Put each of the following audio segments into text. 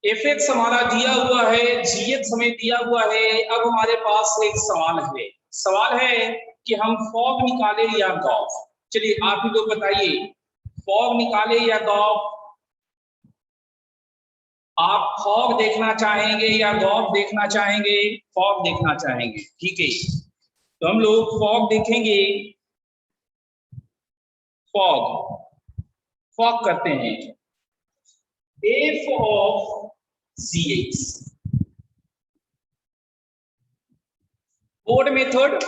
F x हमारा दिया हुआ है, जी एक्स हमें दिया हुआ है। अब हमारे पास एक सवाल है कि हम फॉग निकाले या गॉफ। चलिए आप ही लोग बताइए, फॉग निकाले या गॉफ? आप फॉग देखना चाहेंगे या गॉफ देखना चाहेंगे? फॉग देखना चाहेंगे, ठीक है। तो हम लोग फॉग देखेंगे। फॉग करते हैं। F of c x, board method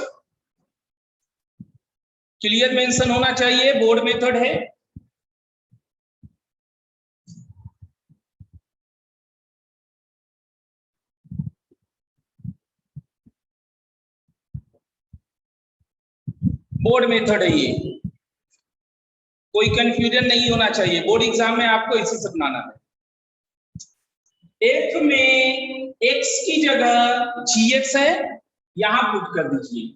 clear mention होना चाहिए, बोर्ड मेथड है। बोर्ड मेथड है ये, कोई कंफ्यूजन नहीं होना चाहिए। बोर्ड एग्जाम में आपको इसी से बनाना है। एफ में एक्स की जगह जी एक्स है, यहां पुट कर दीजिए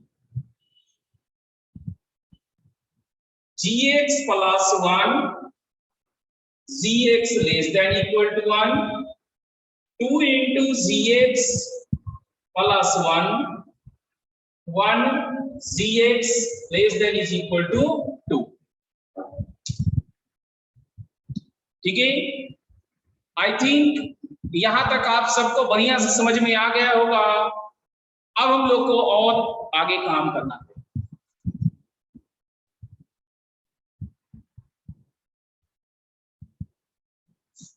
G X plus 1, G X less than equal to 1, 2 into G X plus 1 G X less than is equal to 2। ठीक है, आई थिंक यहां तक आप सबको बढ़िया से समझ में आ गया होगा। अब हम लोग को और आगे काम करना है।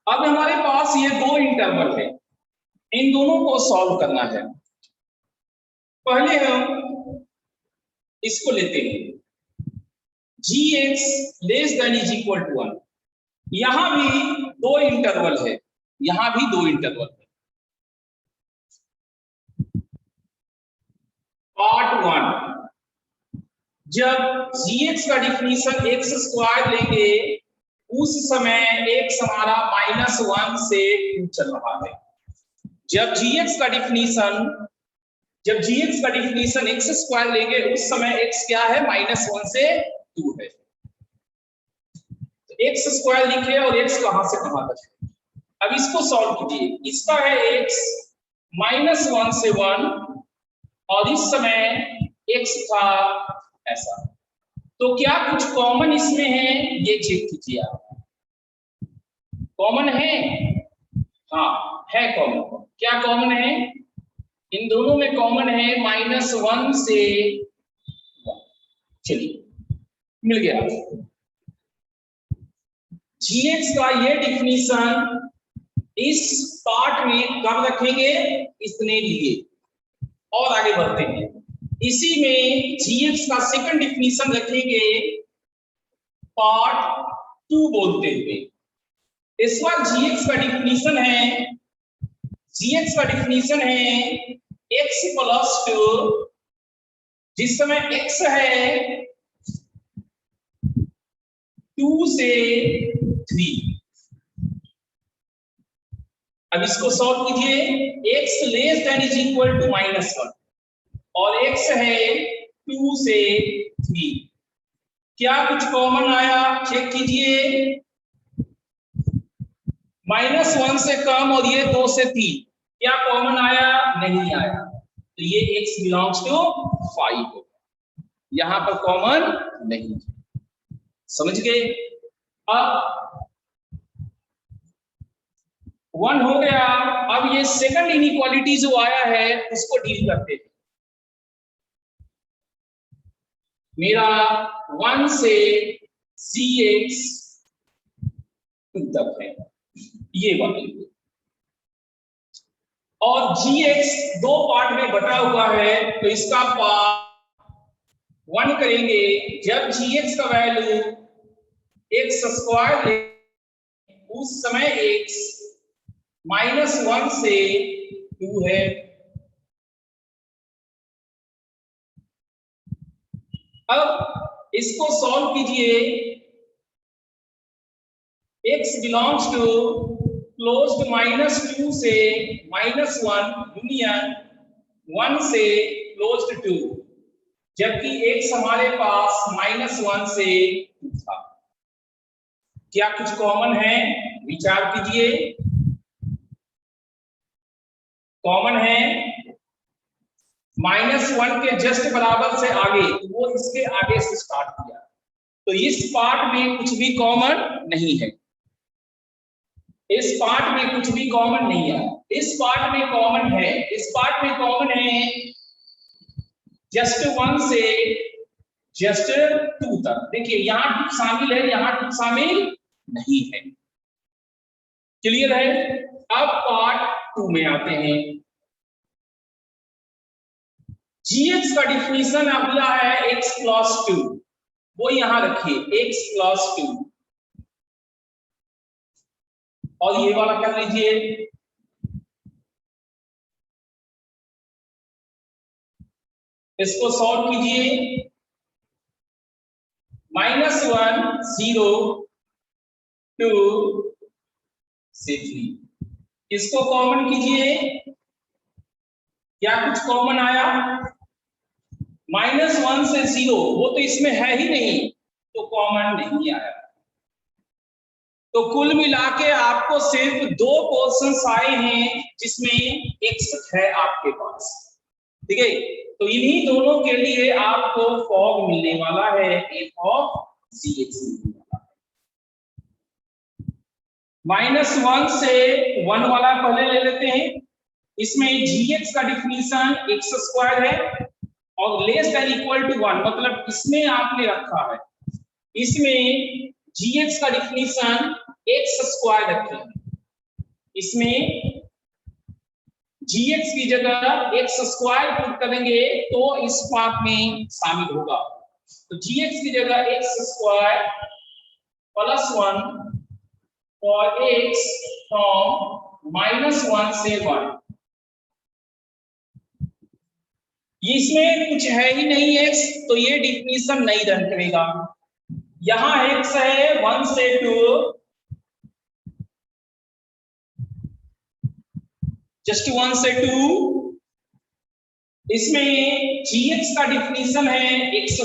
अब हमारे पास ये दो इंटरवल है, इन दोनों को सॉल्व करना है। पहले हम इसको लेते हैं G X less than is equal to 1। यहां भी दो इंटरवल है, यहां भी दो इंटरवल है। पार्ट 1, जब जी एक्स का डिफिनीशन एक्स स्क्वायर लेंगे उस समय एक्स हमारा -1 से 2 चल रहा है। जब जी एक्स का डिफिनीशन एक्स स्क्वायर लेंगे उस समय एक्स क्या है? -1 से 2 है। तो एक्स स्क्वायर लिखे और एक्स कहां से कहां तक है। अब इसको सॉल्व कीजिए। इसका है एक्स -1 से 1 और इस समय एक्स था ऐसा। तो क्या कुछ कॉमन इसमें है? ये चेक कीजिए आप। कॉमन है? हाँ है कॉमन। क्या कॉमन है? इन दोनों में कॉमन है -1 से 1। चलिए मिल गया। जी एक्स का ये डिफिनीशन इस पार्ट में कब रखेंगे? इतने लिए और आगे बढ़ते हैं। इसी में जी एक्स का सेकंड डिफिनीशन रखेंगे पार्ट 2 बोलते हुए। इस बार जी एक्स का डिफिनीशन है x प्लस 2, जिस समय x है 2 से 3। अब इसको सॉल्व कीजिए। x less than is equal to -1 और x है 2 से 3। क्या कुछ कॉमन आया? चेक कीजिए। -1 से कम और ये 2 से 3, क्या कॉमन आया? नहीं आया। तो ये x बिलोंग्स टू 5 होगा, यहां पर कॉमन नहीं। समझ गए? अब 1 हो गया। अब ये सेकंड इनइक्वालिटी जो आया है उसको डील करते हैं। मेरा 1 से cx तक है ये वाली, और gx दो पार्ट में बटा हुआ है तो इसका पार्ट 1 करेंगे। जब gx का वैल्यू x स्क्वायर ले उस समय x -1 से 2 है। अब इसको सॉल्व कीजिए। x बिलोंग्स टू क्लोज्ड -2 से -1 यूनियन 1 से क्लोज्ड 2, जबकि x हमारे पास -1 से 2 था। क्या कुछ कॉमन है? विचार कीजिए। कॉमन है -1 के जस्ट बराबर से आगे, तो वो इसके आगे से स्टार्ट किया, तो इस पार्ट में कुछ भी कॉमन नहीं है, इस पार्ट में कुछ भी कॉमन नहीं है, इस पार्ट में कॉमन है, इस पार्ट में कॉमन है जस्ट 1 से जस्ट 2 तक। देखिए यहां 2 शामिल है, यहां 2 शामिल नहीं है। क्लियर है? अब पार्ट 2 में आते हैं। gx का डिफिनीशन अगला है x + 2, वो यहां रखिए x + 2, और ये वाला कर लीजिए इसको सॉल्व कीजिए। -1 0 2 से 3, इसको कॉमन कीजिए, क्या कुछ कॉमन आया? -1 से 0, वो तो इसमें है ही नहीं, तो कॉमन नहीं आया। तो कुल मिला के आपको सिर्फ 2 पोर्शंस आए हैं जिसमें x है आपके पास, ठीक है? तो इन्हीं दोनों के लिए आपको फॉग मिलने वाला है, f of gx मिलने वाला है। -1 से 1 वाला पहले ले लेते हैं। इसमें gx का डिफिनीशन x² है और लेस देन इक्वल टू 1, मतलब इसमें आपने रखा है, इसमें gx का डिफिनीशन x² रखें, इसमें gx की जगह x² पुट करेंगे तो इस पार्ट में शामिल होगा। तो gx की जगह x² + 1 और x फ्रॉम -1 से 1, इसमें कुछ है ही नहीं x, तो ये डिफिनीशन नहीं रन करेगा। यहां x है 1 से 2, जस्ट 1 से 2, इसमें gx का डिफिनीशन है x²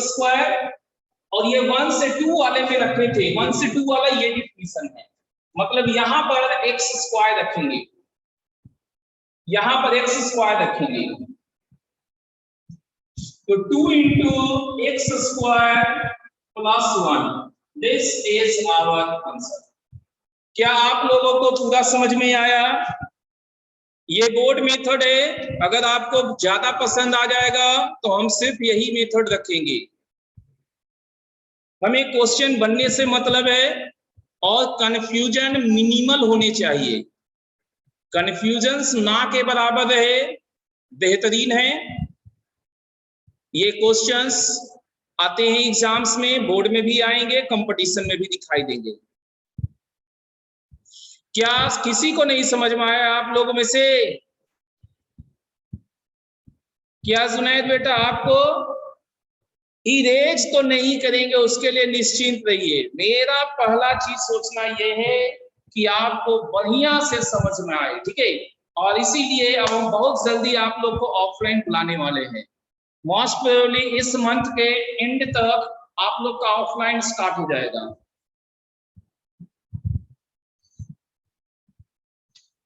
और ये 1 से 2 वाले में रखे थे, 1 से 2 वाला ये डिफिनीशन है, मतलब यहां पर x² रखेंगे, यहां पर x² रखेंगे, तो 2 × x² + 1, this is our answer. क्या आप लोगों को पूरा समझ में आया? ये बोर्ड मेथड है, अगर आपको ज्यादा पसंद आ जाएगा तो हम सिर्फ यही मेथड रखेंगे, हमें क्वेश्चन बनने से मतलब है और कंफ्यूजन मिनिमल होने चाहिए, कंफ्यूजन ना के बराबर रहे बेहतरीन है। ये क्वेश्चंस आते हैं एग्जाम्स में, बोर्ड में भी आएंगे, कंपटीशन में भी दिखाई देंगे। क्या किसी को नहीं समझ में आया आप लोगों में से? क्या जुनैद बेटा आपको? इरेज तो नहीं करेंगे, उसके लिए निश्चिंत रहिए। मेरा पहला चीज सोचना यह है कि आपको बढ़िया से समझ में आए, ठीक है? और इसीलिए अब हम बहुत जल्दी आप लोग को ऑफलाइन बुलाने वाले हैं, मोस्ट प्रोबेबली इस मंथ के एंड तक आप लोग का ऑफलाइन स्टार्ट हो जाएगा।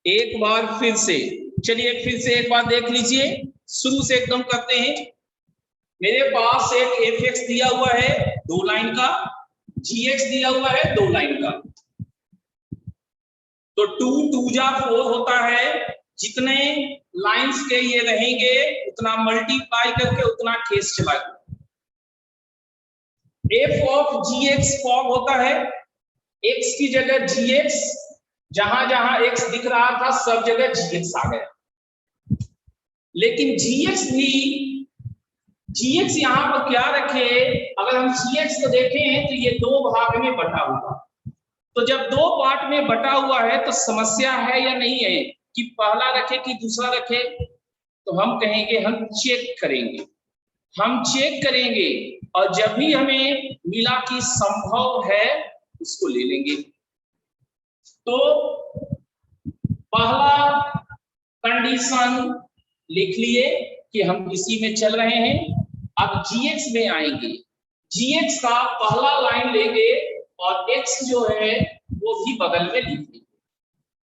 एक बार फिर से चलिए, फिर से एक बार देख लीजिए, शुरू से एकदम करते हैं। मेरे पास एक fx दिया हुआ है 2 लाइन का, gx दिया हुआ है 2 लाइन का, तो 2 2 जा 4 होता है, जितने लाइंस के ये रहेंगे उतना मल्टीप्लाई करके उतना केस चलाएगा। f of gx फॉग होता है, x की जगह gx, जहां जहां x दिख रहा था सब जगह gx आ गया, लेकिन gx यहां पर क्या रखे? अगर हम gx को देखें तो ये 2 भाग में बटा हुआ, तो जब 2 पार्ट में बटा हुआ है तो समस्या है या नहीं है कि पहला रखे कि दूसरा रखे? तो हम कहेंगे हम चेक करेंगे, हम चेक करेंगे, और जब भी हमें मिला कि संभव है उसको ले लेंगे। तो पहला कंडीशन लिख लिए कि हम इसी में चल रहे हैं। अब gx में आएंगे, gx का पहला लाइन लेंगे और x जो है वो भी बगल में लिख लेंगे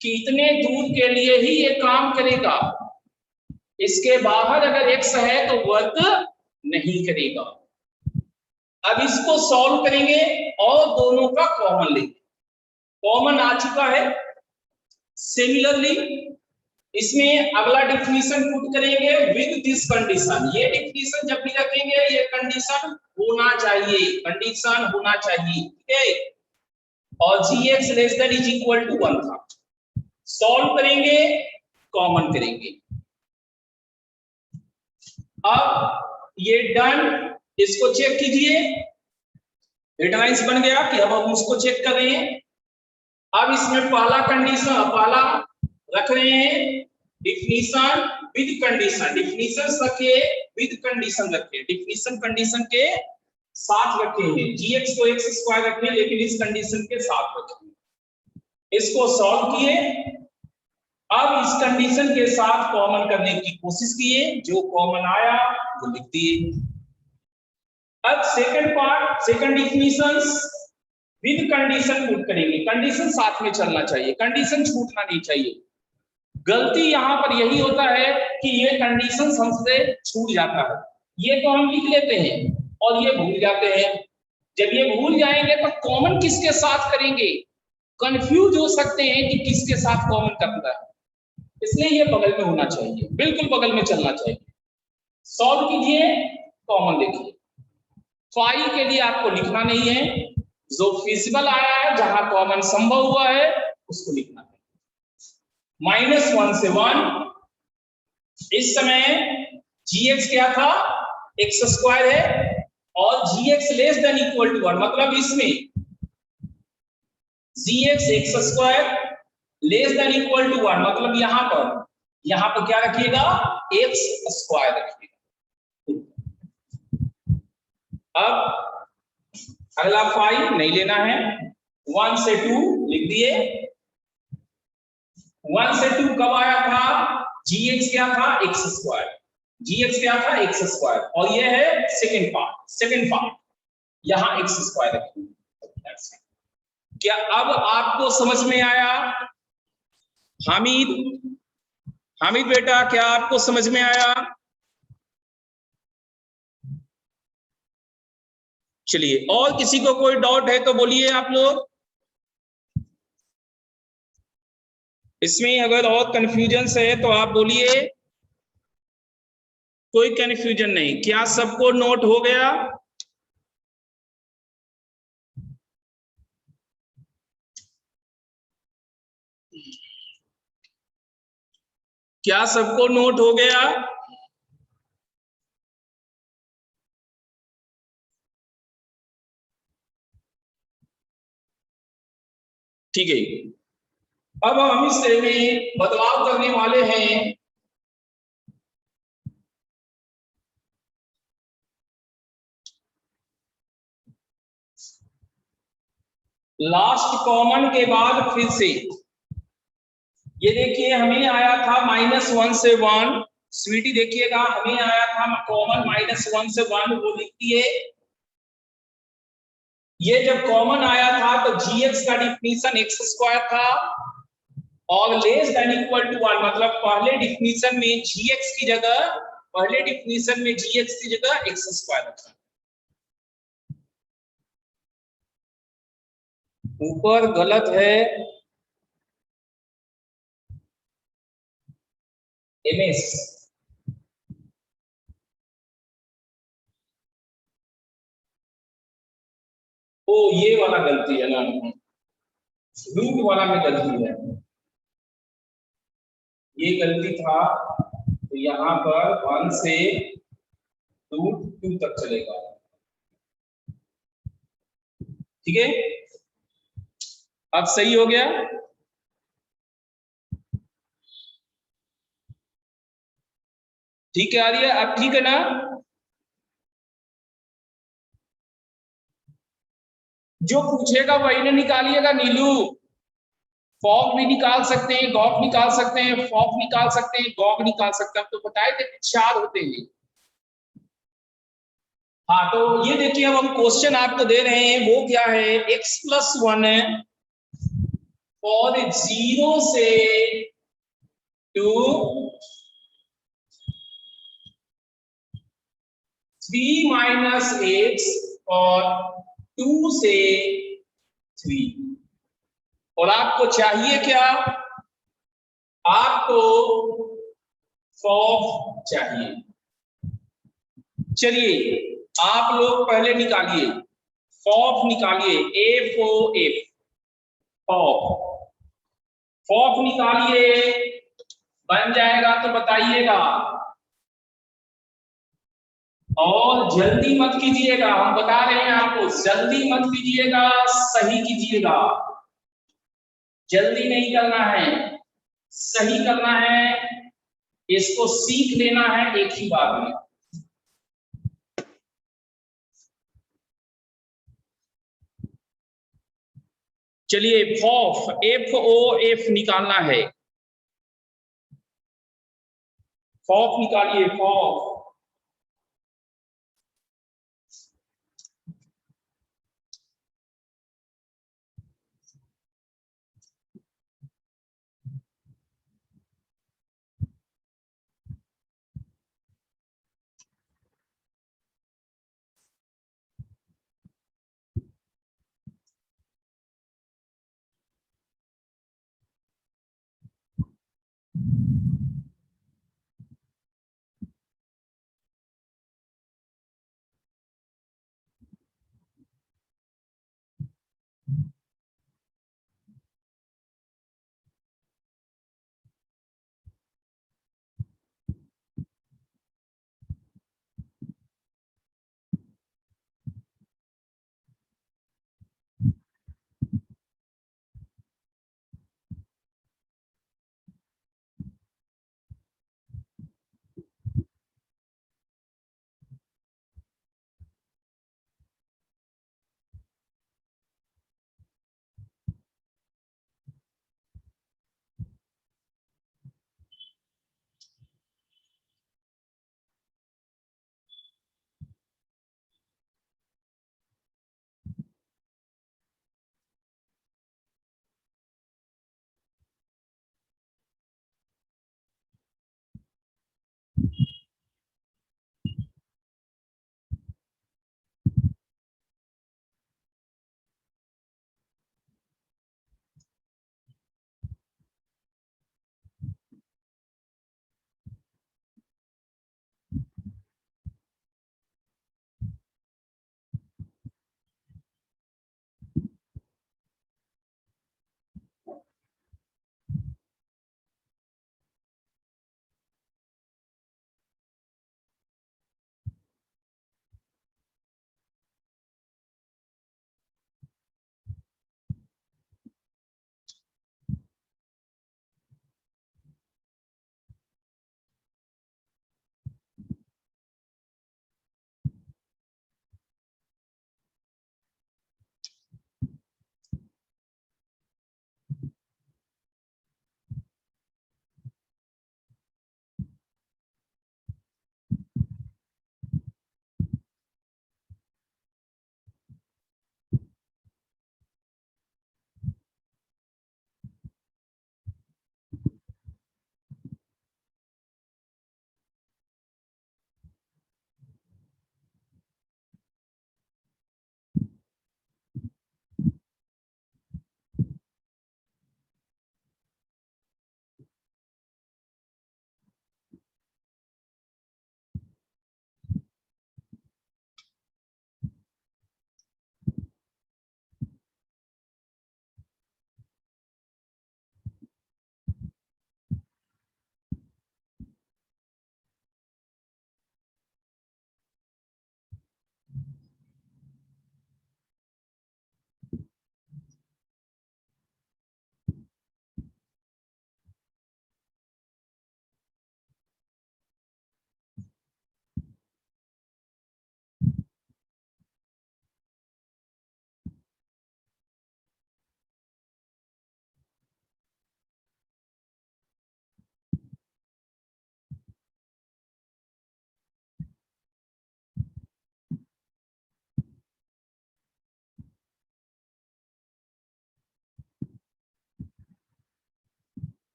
कि इतने दूर के लिए ही ये काम करेगा, इसके बाहर अगर x है तो वर्क नहीं करेगा। अब इसको सॉल्व करेंगे और दोनों का कॉमन लेंगे। कॉमन आ चुका है। सिमिलरली इसमें अगला डिफिनीशन पुट करेंगे विद दिस कंडीशन। ये डिफिनीशन जब भी रखेंगे ये कंडीशन होना चाहिए, कंडीशन होना चाहिए, ठीक है। और gx less than is equal to 1 था। सॉल्व करेंगे, कॉमन करेंगे। अब ये डन, इसको चेक कीजिए। डिटरमाइंस बन गया कि अब हम उसको चेक कर रहे हैं। अब इसमें पहला कंडीशन, पहला रख रहे हैं डिफिनीशन विद कंडीशन। डिफिनीशन रखे विद कंडीशन रखे, डिफिनीशन कंडीशन के साथ रखे हैं। gx को x स्क्वायर रखे लेकिन इस कंडीशन के साथ रखे। इसको सॉल्व किए। अब इस कंडीशन के साथ कॉमन करने की कोशिश किए, जो कॉमन आया वो लिख दिए। अब second part, second definitions with condition put करेंगे। कंडीशन साथ में चलना चाहिए, कंडीशन छूटना नहीं चाहिए। गलती यहां पर यही होता है कि ये कंडीशन हमसे छूट जाता है। ये तो हम लिख लेते हैं और ये भूल जाते हैं। जब ये भूल जाएंगे तो कॉमन किसके साथ करेंगे, कंफ्यूज हो सकते हैं कि किसके साथ कॉमन करना है। इसलिए ये बगल में होना चाहिए, बिल्कुल बगल में चलना चाहिए। सॉल्व कीजिए, कॉमन लिखिए। फाई के लिए आपको लिखना नहीं है, जो फिजिबल आया है जहां कॉमन संभव हुआ है उसको लिखना है। -1 से 1। इस समय gx क्या था, x स्क्वायर है और gx less than equal to 1, मतलब इसमें gx x square less than equal to 1, मतलब यहां पर क्या रखिएगा, x स्क्वायर रखिएगा। अब अगला 5 नहीं लेना है। 1 से 2 लिख दिए। 1 से 2 कब आया था, gx क्या था, x स्क्वायर। gx क्या था, x स्क्वायर, और ये है सेकंड पार्ट यहां x स्क्वायर रखेंगे। क्या अब आपको समझ में आया? हामिद बेटा, क्या आपको समझ में आया? चलिए, और किसी को कोई डाउट है तो बोलिए आप लोग। इसमें अगर और कंफ्यूजन है तो आप बोलिए। कोई कंफ्यूजन नहीं, क्या सबको नोट हो गया? क्या सबको नोट हो गया? ठीक है। अब हम इसमें बदलाव करने वाले हैं। लास्ट कॉमन के बाद फिर से ये देखिए, हमें आया था -1 से 1। स्वीटी देखिएगा, हमें आया था कॉमन -1 से 1, वो लिखती है। ये जब कॉमन आया था तो gx का डिफिनीशन x स्क्वायर था और लेस देन इक्वल टू 1, मतलब पहले डिफिनीशन में gx की जगह x स्क्वायर रखा। ऊपर गलत है, ms ओ ये वाला गलती है ना, रूट वाला में गलती है, ये गलती था। तो यहाँ पर 1 से √2 तक चलेगा, ठीक है। अब सही हो गया। ठीक है, आ रही है अब, ठीक है ना? जो पूछेगा वही ना निकालिएगा नीलू। फॉग भी निकाल सकते हैं, गॉग निकाल सकते हैं, फॉग निकाल सकते हैं, गॉग निकाल सकते हैं। तो बताए थे 4 होते हैं। हाँ, तो ये देखिए, अब हम क्वेश्चन आपको दे रहे हैं, वो क्या है, x+1 और 0 से 2 3 माइनस एक्स और 2 से 3। और आपको चाहिए क्या? आपको फॉफ चाहिए। चलिए आप लोग पहले निकालिए, फॉफ निकालिए, एफ ओ एफ, फॉफ, फॉफ निकालिए, बन जाएगा तो बताइएगा। और जल्दी मत कीजिएगा, हम बता रहे हैं आपको, जल्दी मत कीजिएगा, सही कीजिएगा। जल्दी नहीं करना है, सही करना है, इसको सीख लेना है एक ही बार में। चलिए फॉफ, एफ ओ एफ निकालना है, फॉफ निकालिए, फॉफ।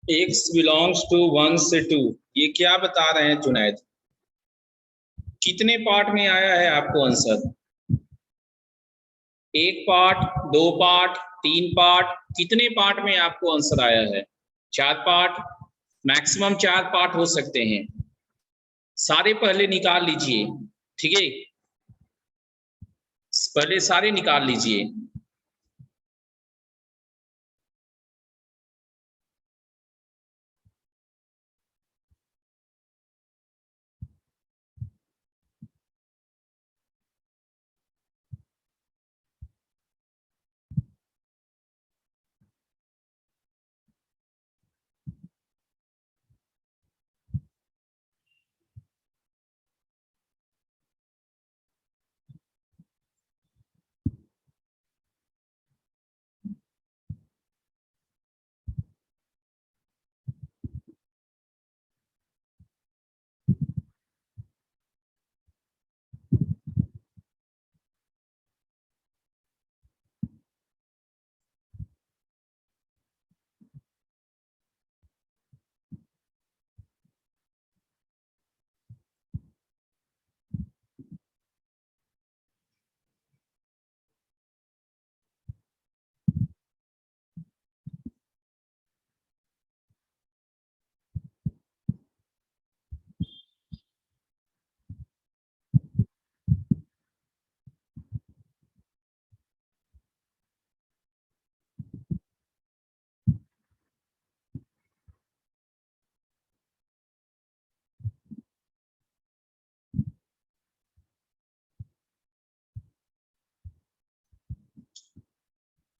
x बिलोंग्स टू 1 से 2, ये क्या बता रहे हैं जुनैद? कितने पार्ट में आया है आपको आंसर? एक पार्ट, दो पार्ट, तीन पार्ट, कितने पार्ट में आपको आंसर आया है? चार पार्ट, मैक्सिमम चार पार्ट हो सकते हैं। सारे पहले निकाल लीजिए, ठीक है, पहले सारे निकाल लीजिए।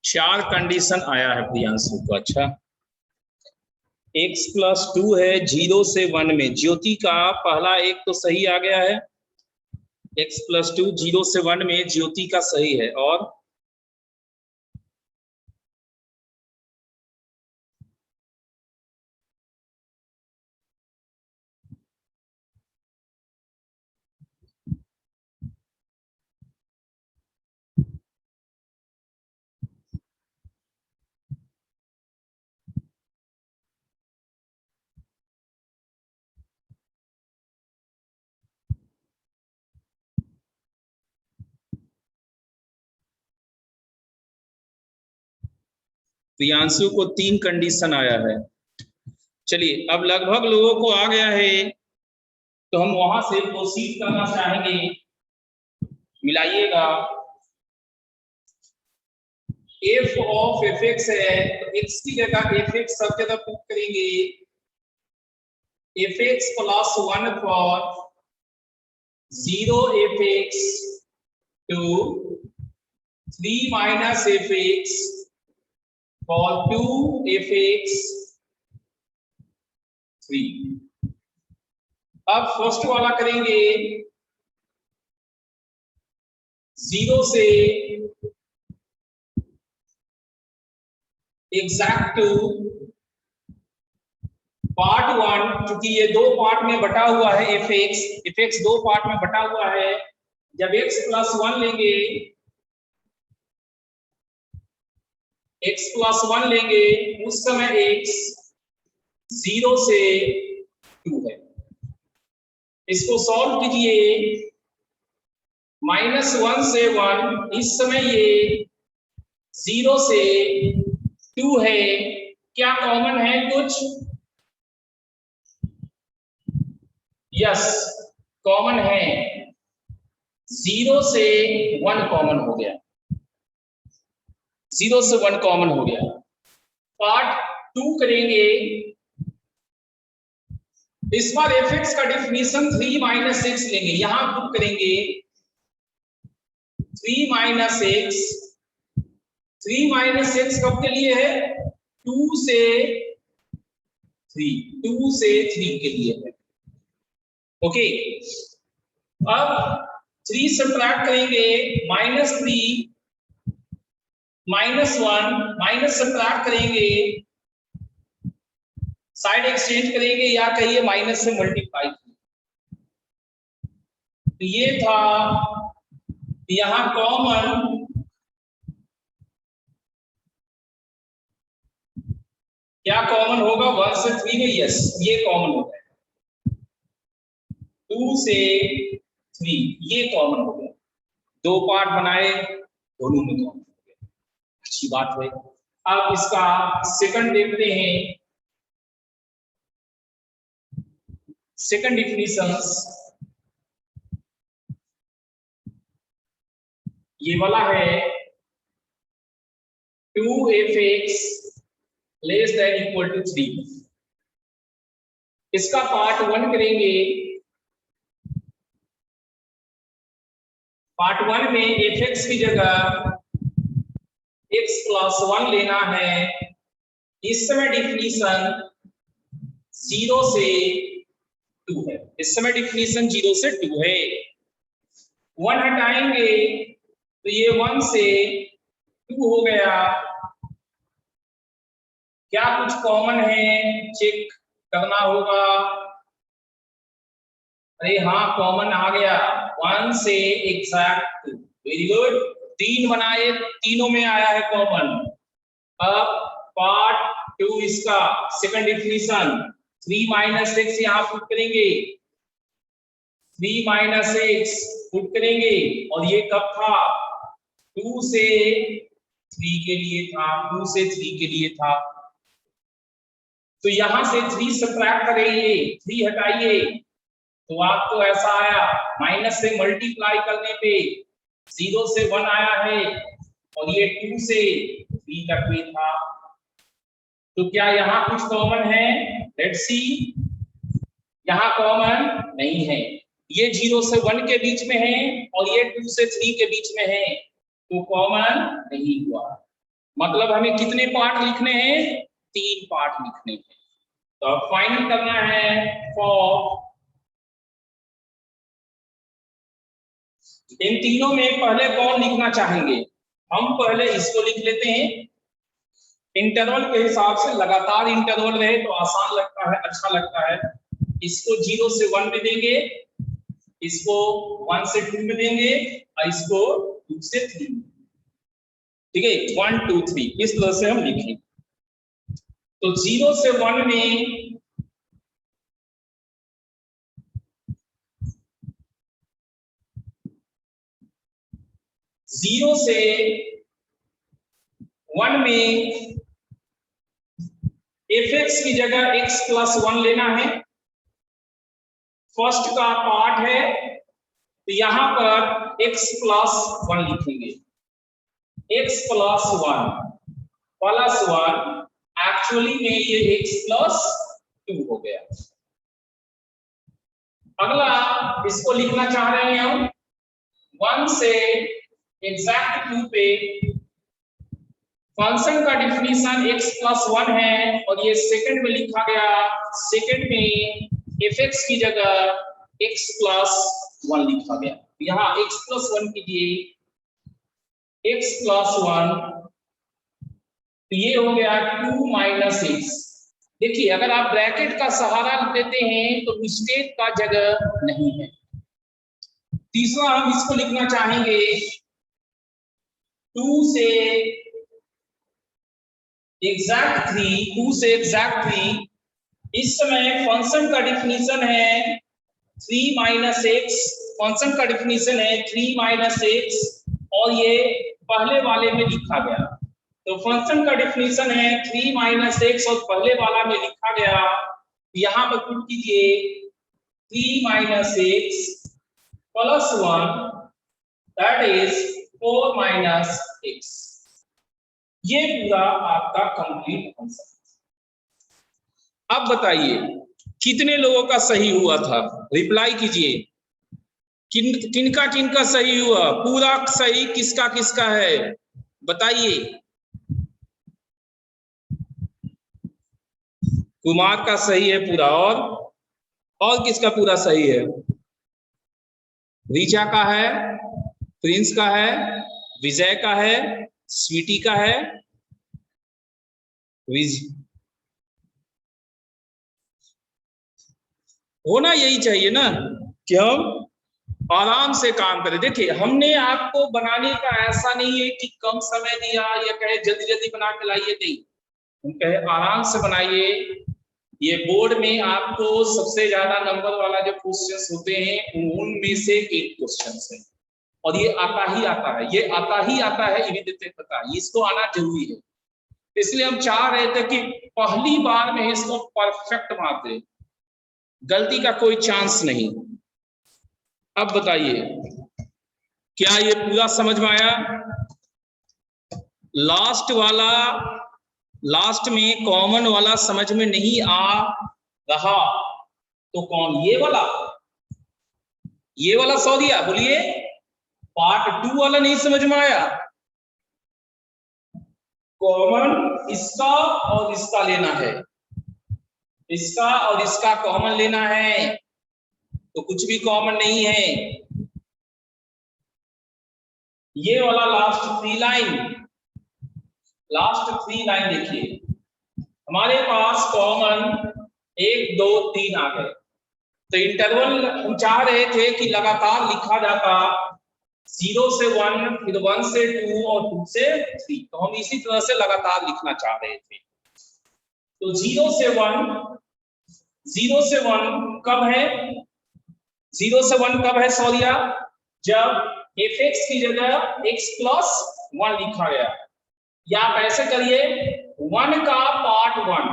चार कंडीशन आया है प्रियांशु को। अच्छा, x प्लस 2 है 0 से 1 में। ज्योति का पहला एक तो सही आ गया है, x प्लस 2 0 से 1 में ज्योति का सही है। और प्रियांशु को 3 कंडीशन आया है। चलिए, अब लगभग लोगों को आ गया है, तो हम वहां से प्रोसीड करना चाहेंगे। मिलाइएगा। f ऑफ fx है, तो x की जगह fx सब जगह पुट करेंगे। fx plus 1 for 0 fx to 3 minus fx for 2 fx 3। अब फर्स्ट वाला करेंगे 0 से एग्जैक्ट टू पार्ट 1, क्योंकि ये दो पार्ट में बटा हुआ है fx दो पार्ट में बटा हुआ है। जब x प्लस 1 लेंगे, x प्लस 1 लेंगे उस समय x 0 से 2 है। इसको सॉल्व कीजिए। -1 से 1, इस समय ये 0 से 2 है। क्या कॉमन है कुछ? यस, कॉमन है। 0 से 1 कॉमन हो गया, 0 से 1 कॉमन हो गया। पार्ट 2 करेंगे। इस बार fx का डिफिनीशन 3 माइनस एक्स लेंगे, यहां पुट करेंगे 3 माइनस एक्स। 3 माइनस एक्स कब के लिए है? 2 से 3, 2 से 3 के लिए है। ओके, अब 3 सब्ट्रैक्ट करेंगे, -3 -1 माइनस सब्ट्रैक्ट करेंगे, साइड एक्सचेंज करेंगे या कहिए माइनस से मल्टीप्लाई। तो ये था यहां कॉमन, क्या कॉमन होगा 1 से 3 में? यस, ये कॉमन हो गया। 2 से 3 ये कॉमन हो गया, दो पार्ट बनाए, दोनों में कॉमन हो गया, अच्छी बात है। अब इसका सेकंड देखते हैं, सेकंड डिफिनीशंस ये वाला है 2f(x) less than equal to 3। इसका पार्ट 1 करेंगे। पार्ट 1 में f(x) की जगह x + 1 लेना है। इस समय डिफिनीशन 0 से 2 है, इस समय डिफिनीशन 0 से 2 है। 1 हटाएंगे तो ये 1 से 2 हो गया। क्या कुछ कॉमन है? चेक करना होगा। अरे हाँ, कॉमन आ गया, 1 से एग्जैक्ट 2। वेरी गुड, 3 बनाए, तीनों में आया है कॉमन। अब पार्ट 2 इसका सेकंड डिफिनीशन 3 - x यहाँ पुट करेंगे, 3 - x पुट करेंगे, और ये कब था? 2 से 3 के लिए था, 2 से 3 के लिए था। तो यहां से 3 सब्ट्रैक्ट करेंगे, 3 हटाइए तो आपको ऐसा आया, माइनस से मल्टीप्लाई करने पे 0 से 1 आया है, और ये 2 से 3 तक भी था। तो क्या यहाँ कुछ कॉमन है? Let's see. यहाँ कॉमन नहीं है, ये 0 से 1 के बीच में है और ये 2 से 3 के बीच में है, तो कॉमन नहीं हुआ। मतलब हमें कितने पार्ट लिखने हैं? 3 पार्ट लिखने हैं। तो अब फाइनल करना है फॉर इन तीनों में पहले कौन लिखना चाहेंगे? हम पहले इसको लिख लेते हैं। इंटरवल के हिसाब से लगातार इंटरवल रहे तो आसान लगता है, अच्छा लगता है। इसको 0 से 1 में देंगे, इसको 1 से 2 में देंगे, और इसको 2 से 3 में। ठीक है, 1 2 3 इस तरह से हम लिखें। तो 0 से 1 में जीरो से 1 में f(x) की जगह x + 1 लेना है। फर्स्ट का पार्ट है तो यहां पर x + 1 लिखेंगे, x + 1 एक्चुअली में ये x + 2 हो गया। अगला इसको लिखना चाह रहे हैं हम 1 से एग्जैक्ट 2 पे। फंक्शन का डिफिनीशन x + 1 है और ये सेकंड में लिखा गया। सेकंड में f(x) की जगह x + 1 लिखा गया। यहाँ x + 1 कीजिए, x + 1 तो ये हो गया 2 - x। देखिए, अगर आप ब्रैकेट का सहारा देते हैं तो मिस्टेक का जगह नहीं है। तीसरा हम इसको लिखना चाहेंगे 2 से एग्जैक्ट 3। इस समय फंक्शन का डिफिनीशन है 3 - x। फंक्शन का डिफिनीशन है 3 - x और ये पहले वाले में लिखा गया। तो फंक्शन का डिफिनीशन है 3 - x और पहले वाला में लिखा गया। यहां पर पुट कीजिए 3 - x + 1 दैट इज 4 - x। ये पूरा आपका कंप्लीट फंक्शन। अब बताइए कितने लोगों का सही हुआ था? रिप्लाई कीजिए, किनका सही हुआ? पूरा सही किसका किसका है बताइए। कुमार का सही है पूरा, और किसका पूरा सही है? रीचा का है, प्रिंस का है, विजय का है, स्वीटी का है। होना यही चाहिए ना कि हम आराम से काम करें। देखिए, हमने आपको बनाने का ऐसा नहीं है कि कम समय दिया या कहे जल्दी जल्दी बना के लाइए, नहीं। हम कहे आराम से बनाइए। ये बोर्ड में आपको सबसे ज्यादा नंबर वाला जो क्वेश्चंस होते हैं उनमें से एक क्वेश्चन है, और ये आता ही आता है, ये आता ही आता है, ये भी देते पता है, इसको आना जरूरी है। इसलिए हम चाह रहे थे कि पहली बार में इसको परफेक्ट मार दे, गलती का कोई चांस नहीं। अब बताइए क्या ये पूरा समझ में आया? लास्ट वाला, लास्ट में कॉमन वाला समझ में नहीं आ रहा तो कौन, ये वाला सौदिया बोलिए, पार्ट 2 वाला नहीं समझ में आया? कॉमन इसका और इसका लेना है, इसका और इसका कॉमन लेना है, तो कुछ भी कॉमन नहीं है। ये वाला लास्ट 3 लाइन, लास्ट 3 लाइन देखिए, हमारे पास कॉमन 1 2 3 आ गए, तो इंटरवल हम चाह रहे थे कि लगातार लिखा जाता 0 से 1, फिर 1 से 2 और 2 से 3, तो हम इसी तरह से लगातार लिखना चाह रहे थे। तो 0 से 1, 0 से 1 कब है, 0 से 1 कब है सौरिया? जब fx की जगह x प्लस 1 लिखा गया, या आप ऐसे करिए 1 का पार्ट 1,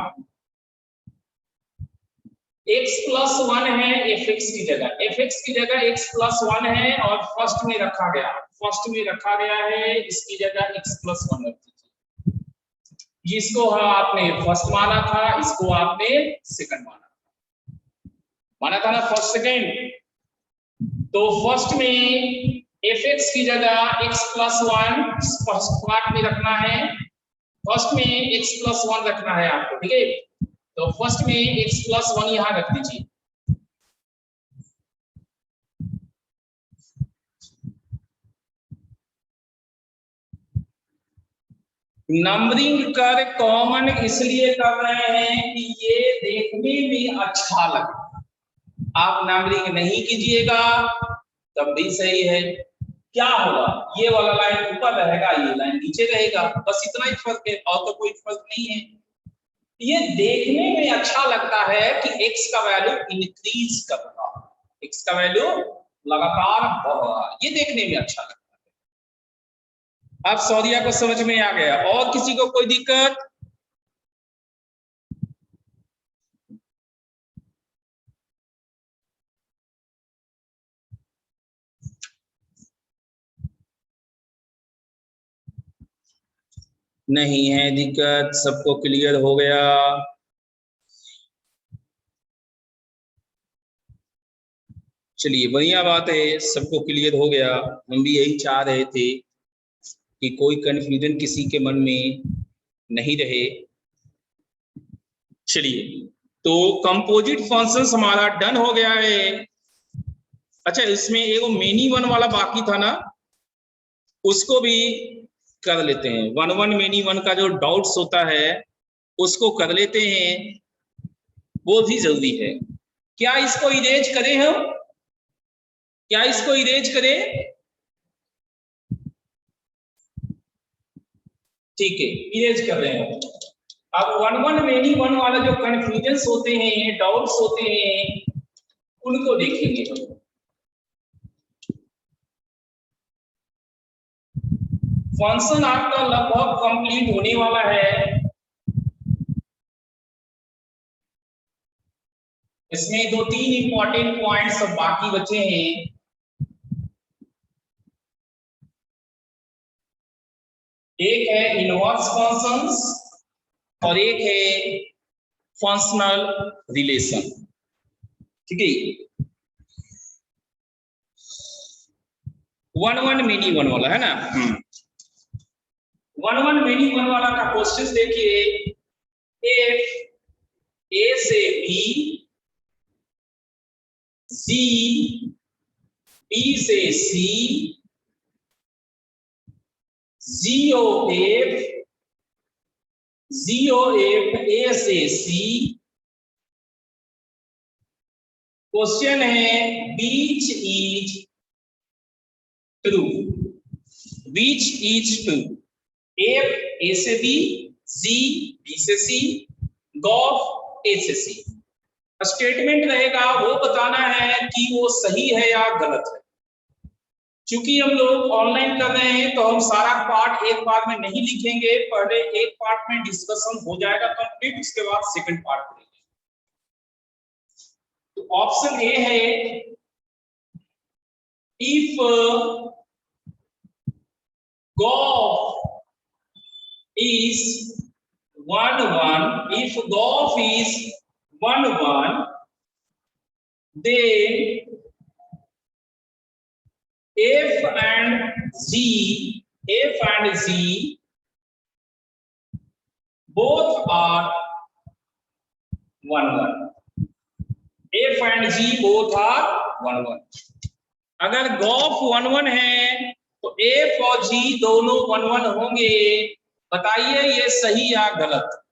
x प्लस 1 है fx की जगह, fx की जगह x प्लस 1 है और फर्स्ट में रखा गया, फर्स्ट में रखा गया है, इसकी जगह x प्लस 1 रख दीजिए। जिसको आपने फर्स्ट माना था, इसको आपने सेकंड माना था ना, फर्स्ट सेकंड। तो फर्स्ट में fx की जगह x प्लस 1 फर्स्ट पार्ट में रखना है, फर्स्ट में x प्लस 1 रखना है आपको, ठीक है? तो फर्स्ट में x प्लस 1 यहां रख दीजिए। नंबरिंग कर कॉमन इसलिए कर रहे हैं कि ये देखने में अच्छा लगे। आप नंबरिंग नहीं कीजिएगा तब भी सही है। क्या होगा, ये वाला लाइन ऊपर रहेगा, ये लाइन नीचे रहेगा, बस इतना ही फर्क है, और तो कोई फर्क नहीं है। ये देखने में अच्छा लगता है कि x का वैल्यू इंक्रीज कर रहा है, x का वैल्यू लगातार बढ़ रहा है, ये देखने में अच्छा लगता है। अब सौदिया को समझ में आ गया, और किसी को कोई दिक्कत? नहीं है दिक्कत, सबको क्लियर हो गया? चलिए बढ़िया बात है, सबको क्लियर हो गया। हम भी यही चाह रहे थे कि कोई कंफ्यूजन किसी के मन में नहीं रहे। चलिए, तो कंपोजिट फंक्शंस हमारा डन हो गया है। अच्छा, इसमें एगो मेनी वन वाला बाकी था ना, उसको भी कर लेते हैं। 1 1 मेनी वन का जो डाउट्स होता है उसको कर लेते हैं, वो भी जरूरी है। क्या इसको इरेज करें हम? क्या इसको इरेज करें? ठीक है, इरेज कर रहे हैं। अब 1 1 मेनी वन वाला जो कंफ्यूजन होते हैं, डाउट्स होते हैं, उनको देखेंगे हम। फंक्शन आपका लगभग कंप्लीट होने वाला है। इसमें 2-3 इंपॉर्टेंट पॉइंट्स सब बाकी बचे हैं। एक है इनवर्स फंक्शंस और एक है फंक्शनल रिलेशन, ठीक है? 1 1 मेनी वन वाला है ना, 1 1 मेनी वन वाला का क्वेश्चन देखिए। इफ ए से बी, सी बी से सी, GOF ए से सी, क्वेश्चन है which is true, which is true. F A से बी, जी बी से सी, गॉफ ए से सी। स्टेटमेंट रहेगा वो बताना है कि वो सही है या गलत है। चूंकि हम लोग ऑनलाइन कर रहे हैं तो हम सारा पार्ट एक बार में नहीं लिखेंगे, पहले एक पार्ट में डिस्कशन हो जाएगा कंप्लीट, उसके बाद सेकंड पार्ट करेंगे। तो ऑप्शन ए है, if golf is 1-1, if golf is 1-1, then F and Z both are 1-1. F and G both are 1-1. अगर golf 1-1 है तो F और G दोनों 1-1 होंगे। बताइए ये सही या गलत?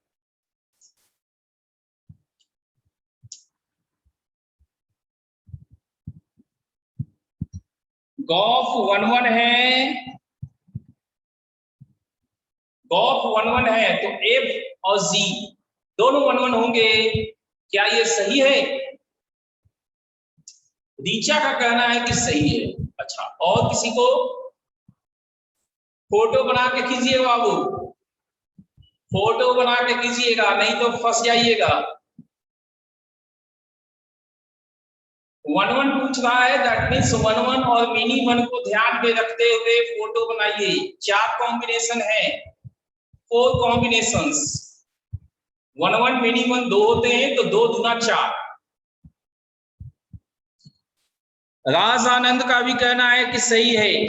golf 1-1 है, golf 1-1 है तो F और Z दोनों 1-1 होंगे। क्या ये सही है? रीचा का कहना है कि सही है। अच्छा, और किसी को? फोटो बना के कीजिए बाबू, फोटो बना के कीजिएगा, नहीं तो फंस जाइएगा। 1-1 पूछ रहा है, दैट मीन्स 1-1 और मिनी 1 को ध्यान में रखते हुए फोटो बनाइए। 4 कॉम्बिनेशन है, 4 कॉम्बिनेशंस। 1-1 मिनी 1 2 होते हैं तो 2 दूना 4। राज आनंद का भी कहना है कि सही है।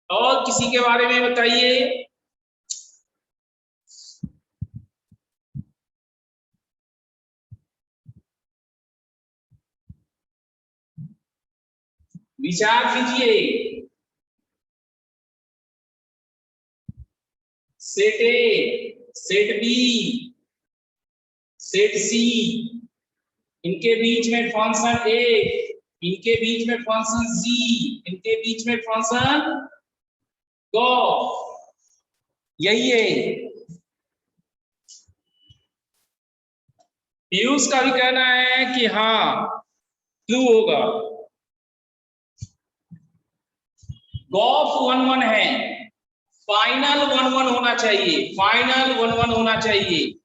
और किसी के बारे में बताइए। विचार कीजिए। Set A, set B, set C, इनके बीच में फंक्शन ए, इनके बीच में फंक्शन जी, इनके बीच में फंक्शन गॉफ। यही है। पीयूष का भी कहना है कि हाँ ट्रू होगा। गॉफ 1-1 है, फाइनल 1-1 होना चाहिए, फाइनल 1-1 होना चाहिए।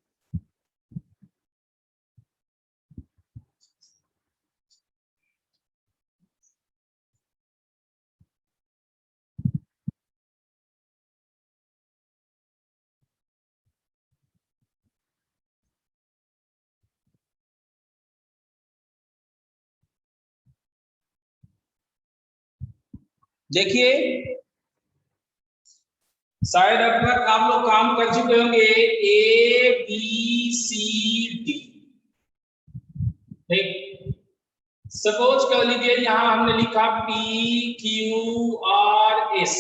देखिए, शायद अब तक आप लोग काम कर चुके होंगे। ए बी सी डी, ठीक। सपोज कर लीजिए यहां हमने लिखा पी क्यू आर एस,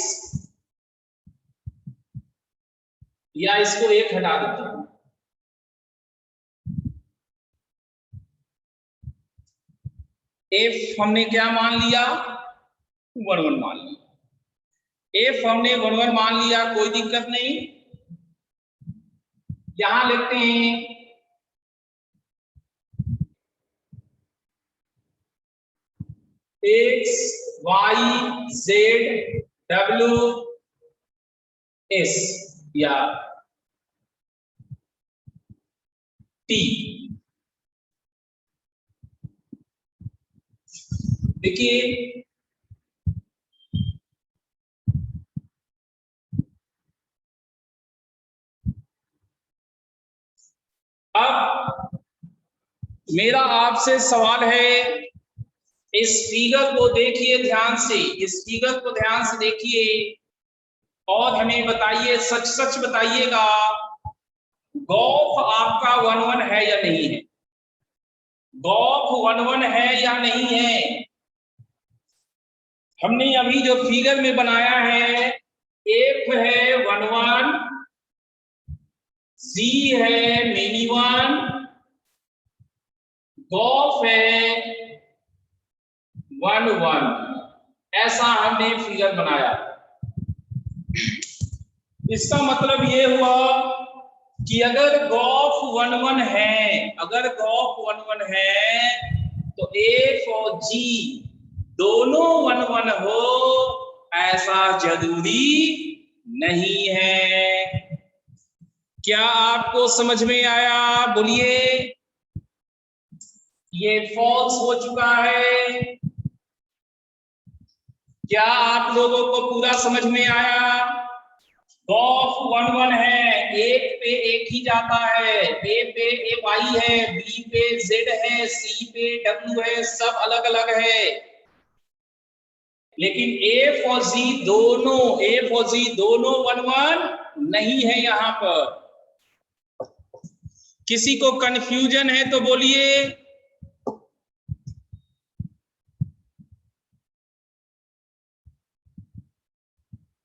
या इसको एक हटा देते हैं। एफ हमने क्या मान लिया? 1-1 मान लिया। एफ हमने 1-1 मान लिया, कोई दिक्कत नहीं। यहां लिखते हैं एक्स वाई जेड डब्ल्यू एस या टी। देखिए, अब मेरा आपसे सवाल है, इस फिगर को देखिए ध्यान से, इस फिगर को ध्यान से देखिए और हमें बताइए, सच सच बताइएगा, गॉफ आपका 1-1 है या नहीं है? गॉफ 1-1 है या नहीं है? हमने अभी जो फिगर में बनाया है, एफ है 1-1, जी है मिनी 1, गॉफ है 1-1। ऐसा हमने फिगर बनाया। इसका मतलब ये हुआ कि अगर गॉफ 1 1 है, अगर गॉफ 1 1 है तो एफ और जी दोनों 1 1 हो ऐसा जरूरी नहीं है। क्या आपको समझ में आया? बोलिए। ये फॉल्स हो चुका है। क्या आप लोगों को पूरा समझ में आया? गॉफ 1 1 है, एक पे एक ही जाता है, ए पे ए वाई है, बी पे जेड है, सी पे डब्ल्यू है, सब अलग अलग है। लेकिन एफ और जी दोनों, एफ और जी दोनों 1 1 नहीं है यहां पर। किसी को कंफ्यूजन है तो बोलिए।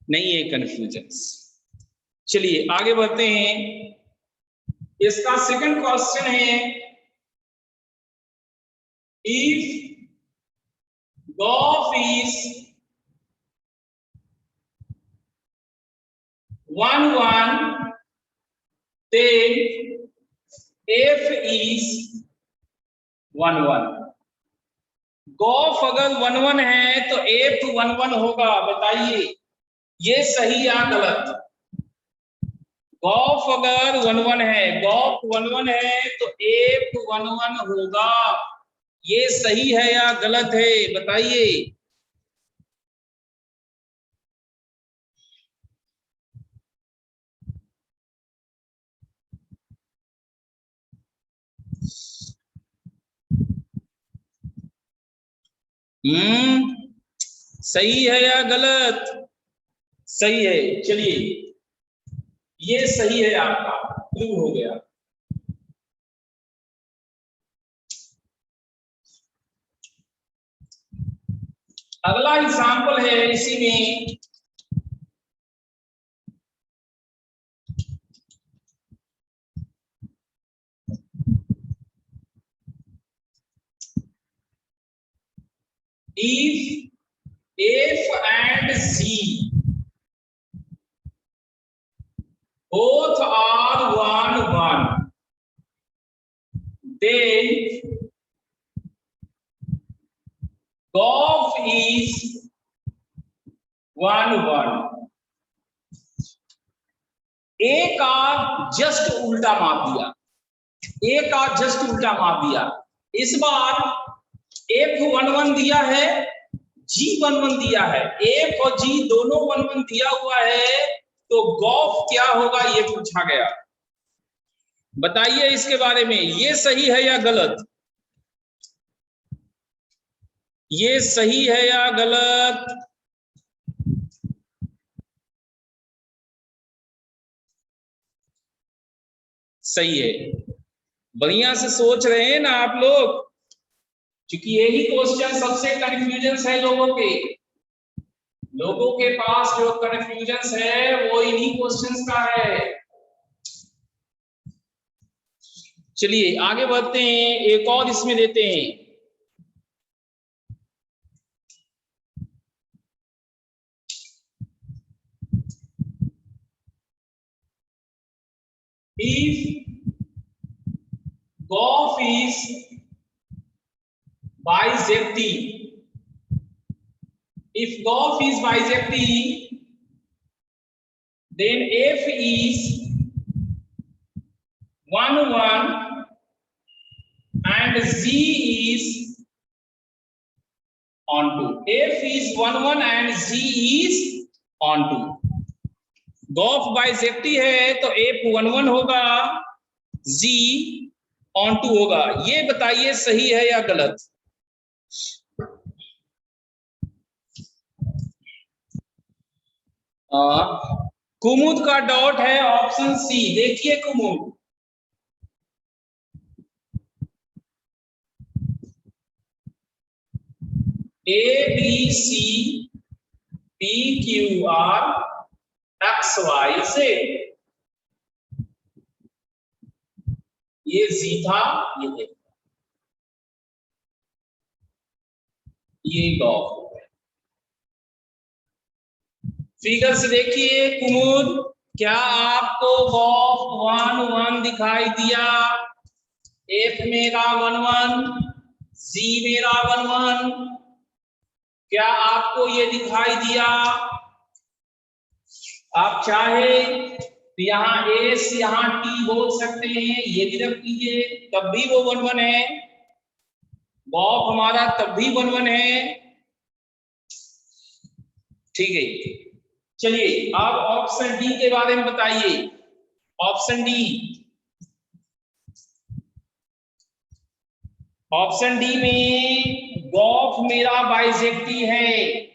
नहीं है कंफ्यूजन। चलिए आगे बढ़ते हैं। इसका सेकंड क्वेश्चन है, if gof is 1 1 then f is 1 1। Gof अगर 1 1 है तो f 1 1 होगा। बताइए ये सही या गलत? गॉफ अगर 1 1 है, गॉफ 1 1 है तो f 1 1 होगा। ये सही है या गलत है? बताइए। सही है या गलत? सही है। चलिए ये सही है, आपका प्रूव हो गया। अगला एग्जाम्पल है इसी में, if f and z both are 1 1 then gauge is 1 1। ए का जस्ट उल्टा माप दिया, ए का जस्ट उल्टा माप दिया। इस बार एफ 1 1 दिया है, जी 1 1 दिया है, एफ और जी दोनों 1 1 दिया हुआ है, तो गॉफ क्या होगा ये पूछा गया। बताइए इसके बारे में, ये सही है या गलत? ये सही है या गलत? सही है। बढ़िया से सोच रहे हैं ना आप लोग, क्योंकि यही क्वेश्चन सबसे कंफ्यूजन है लोगों के। लोगों के पास जो कंफ्यूजन है वो इन्हीं क्वेश्चंस का है। चलिए आगे बढ़ते हैं, एक और इसमें देते हैं। If golf is bisecting, if golf is bisecting, then f is 1 1 and z is onto। f is 1 1 and z is onto। G of bijective है तो एफ 1 1 होगा, जी ऑन टू होगा। ये बताइए सही है या गलत? कुमुद का डॉट है ऑप्शन सी। देखिए Kumud, A B C P Q R X Y Z, ये जी था, ये देखो ये गॉफ हो गया। फिगर से देखिए कुमुद, क्या आपको गॉफ 1 1 दिखाई दिया? एफ मेरा 1 1, जी मेरा 1 1, क्या आपको ये दिखाई दिया? आप चाहे तो यहाँ एस यहाँ टी बोल सकते हैं, ये भी रख लीजिए, तब भी वो 1 1 है। गॉफ हमारा तब भी 1 1 है। ठीक है, चलिए अब ऑप्शन डी के बारे में बताइए। ऑप्शन डी, ऑप्शन डी में गॉफ मेरा बाइसेक्टिव है।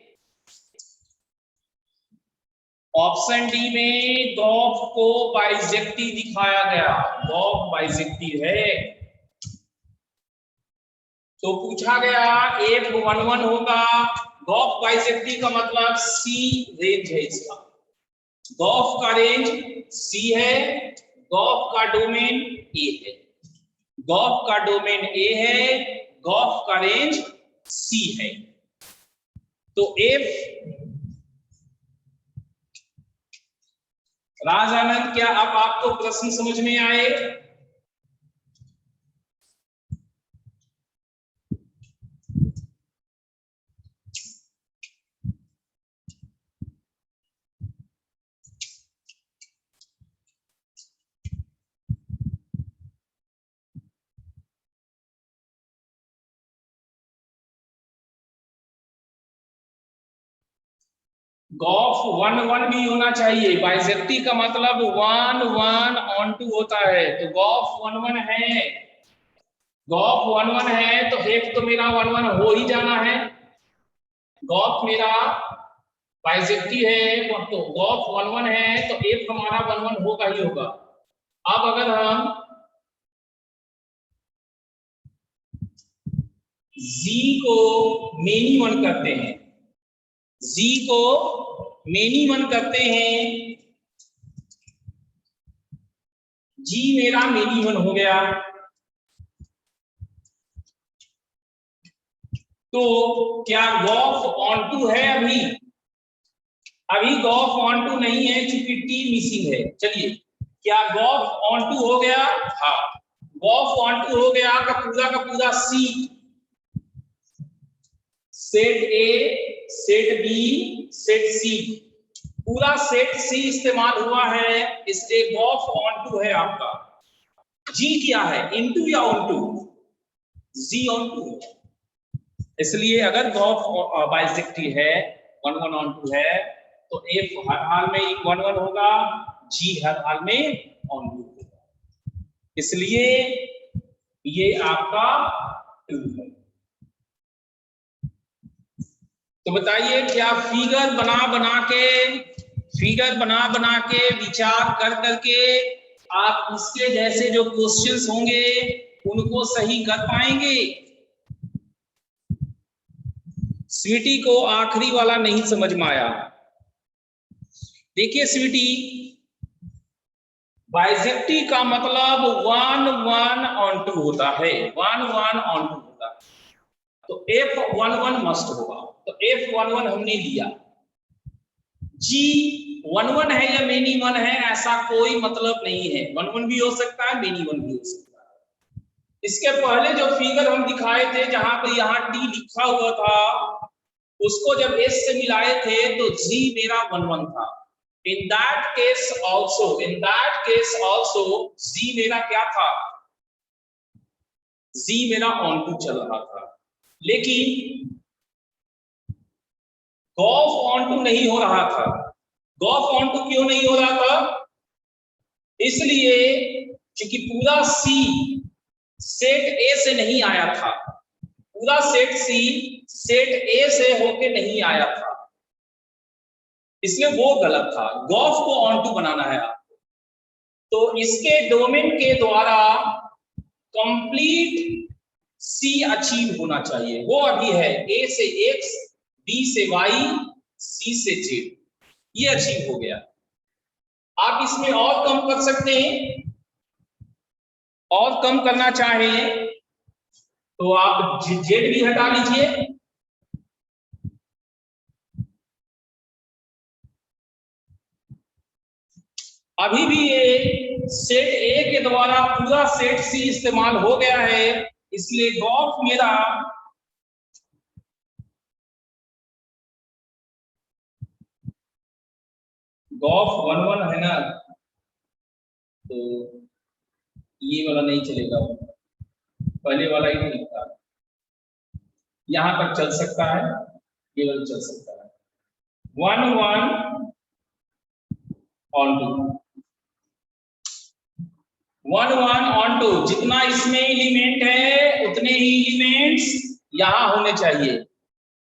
ऑप्शन डी में गॉफ को बाइसेक्टिव दिखाया गया, गॉफ बाइसेक्टिव है। तो पूछा गया एफ 1 1 होगा, गॉफ बाइसेक्टिव का मतलब सी रेंज है इसका। गॉफ का रेंज सी है, गॉफ का डोमेन ए है। गॉफ का डोमेन ए है, गॉफ का रेंज सी है। तो एफ, राजानंद क्या अब आपको प्रश्न समझ में आए? गॉफ 1 1 भी होना चाहिए। बाइसेक्टिव का मतलब 1 1 ऑन 2 होता है, तो गॉफ 1 1 है। गॉफ 1 1 है तो एफ तो मेरा 1 1 हो ही जाना है। गॉफ मेरा बाइसेक्टिव है तो गॉफ 1 1 है तो एफ हमारा 1 1 होगा ही होगा। अब अगर हम जी को मेनी वन करते हैं, जी को मेनी वन करते हैं, जी मेरा मेनी वन हो गया, तो क्या गॉफ ऑन टू है? अभी अभी गॉफ ऑन टू नहीं है क्योंकि टी मिसिंग है। चलिए, क्या गॉफ ऑन टू हो गया? हाँ, गॉफ ऑन टू हो गया का पूरा C, set A, set B, set C, पूरा सेट सी इस्तेमाल हुआ है, इसलिए गॉफ ऑन टू है आपका। जी क्या है, इनटू या ऑन टू? जी ऑन टू, इसलिए अगर गॉफ बाइसेक्टिव है, 1 1 ऑन टू है, तो एफ हर हाल में 1 1 होगा, जी हर हाल में ऑन टू होगा, इसलिए ये आपका ट्रू है। तो बताइए, क्या फिगर बना के विचार कर करके आप इसके जैसे जो क्वेश्चंस होंगे उनको सही कर पाएंगे? स्वीटी को आखिरी वाला नहीं समझ में आया। देखिए स्वीटी, बाइसेक्टिव का मतलब 1 1 ऑन टू होता है, 1 1 ऑन टू होता है, तो एफ 1 1 मस्ट होगा, तो एफ 1 1 हमने लिया। जी 1 1 है या मेनी 1 है ऐसा कोई मतलब नहीं है, 1 1 भी हो सकता है, मेनी 1 भी हो सकता है। इसके पहले जो फिगर हम दिखाए थे जहां पर यहाँ टी लिखा हुआ था, उसको जब एस से मिलाए थे तो जी मेरा 1 1 था। In that case also जी मेरा क्या था? जी मेरा ऑन टू चल रहा था, लेकिन गॉफ ऑन टू नहीं हो रहा था। गॉफ ऑन टू क्यों नहीं हो रहा था? इसलिए क्योंकि पूरा सी सेट ए से नहीं आया था, पूरा सेट सी सेट ए से होके नहीं आया था, इसलिए वो गलत था। गॉफ को ऑन टू बनाना है आपको, तो इसके डोमेन के द्वारा कंप्लीट सी अचीव होना चाहिए, वो अभी है ए से एक्स, बी से वाई, सी से जेड, ये अचीव हो गया। आप इसमें और कम कर सकते हैं, और कम करना चाहें तो आप जेड भी हटा लीजिए, अभी भी ये सेट ए के द्वारा पूरा सेट सी इस्तेमाल हो गया है, इसलिए गॉफ मेरा गॉफ 1 1 है ना, तो ये वाला नहीं चलेगा, पहले वाला ही नहीं था, यहां तक चल सकता है, ये वाला चल सकता है। 1 1 ऑन टू, 1 1 ऑन टू, जितना इसमें एलिमेंट है उतने ही एलिमेंट्स यहां होने चाहिए।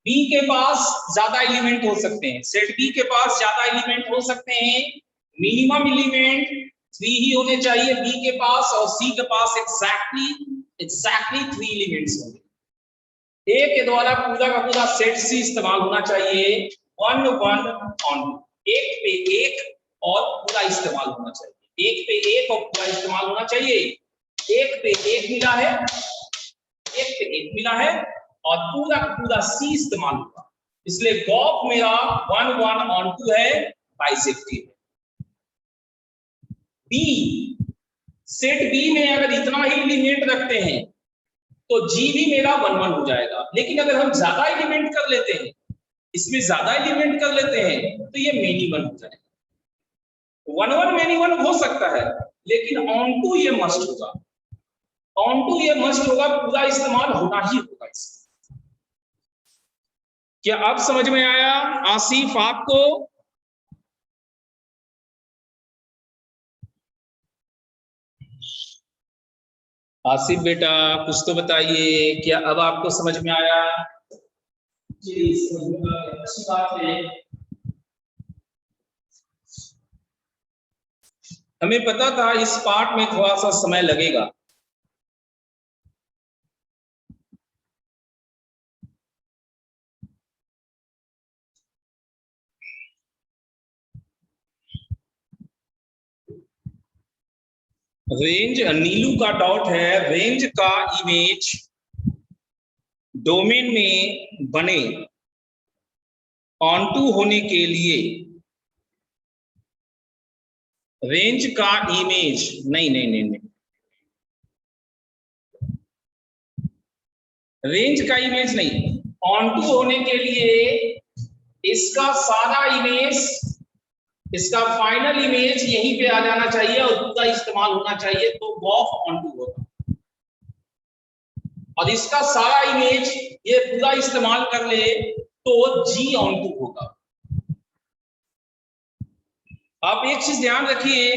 बी के पास ज्यादा एलिमेंट हो सकते हैं, सेट बी के पास ज्यादा एलिमेंट हो सकते हैं, मिनिमम एलिमेंट 3 ही होने चाहिए बी के पास, और सी के पास एग्जैक्टली 3 एलिमेंट्स होंगे। ए के द्वारा पूरा का पूरा सेट सी इस्तेमाल होना चाहिए, 1 1 ऑन, एक पे एक और पूरा इस्तेमाल होना चाहिए, एक पे एक और पूरा इस्तेमाल होना चाहिए। एक पे एक मिला है, एक पे एक मिला है और पूरा का पूरा सी इस्तेमाल होगा, इसलिए गॉफ मेरा 1 1 ऑन टू है, बाइसेक्टिव है। बी, सेट बी में अगर इतना ही एलिमेंट रखते हैं तो जी भी मेरा 1 1 हो जाएगा, लेकिन अगर हम ज्यादा एलिमेंट कर लेते हैं, इसमें ज्यादा एलिमेंट कर लेते हैं तो ये मेनी 1 हो जाएगा। 1 1 मेनी 1 हो सकता है, लेकिन ऑन टू ये मस्ट होगा, ऑन टू ये मस्ट होगा, पूरा इस्तेमाल होना ही होगा इसका। क्या अब समझ में आया आसिफ आपको? आसिफ बेटा कुछ तो बताइए, क्या अब आपको समझ में आया? जी अच्छी बात है, हमें पता था इस पार्ट में थोड़ा सा समय लगेगा। रेंज, नीलू का डॉट है, रेंज का इमेज डोमेन में बने ऑनटू होने के लिए रेंज का इमेज, नहीं नहीं नहीं नहीं, रेंज का इमेज नहीं, ऑनटू होने के लिए इसका सारा इमेज, इसका फाइनल इमेज यहीं पे आ जाना चाहिए और पूरा इस्तेमाल होना चाहिए, तो गॉफ ऑनटू होगा। और इसका सारा इमेज ये पूरा इस्तेमाल कर ले तो जी ऑनटू होगा। आप एक चीज ध्यान रखिए,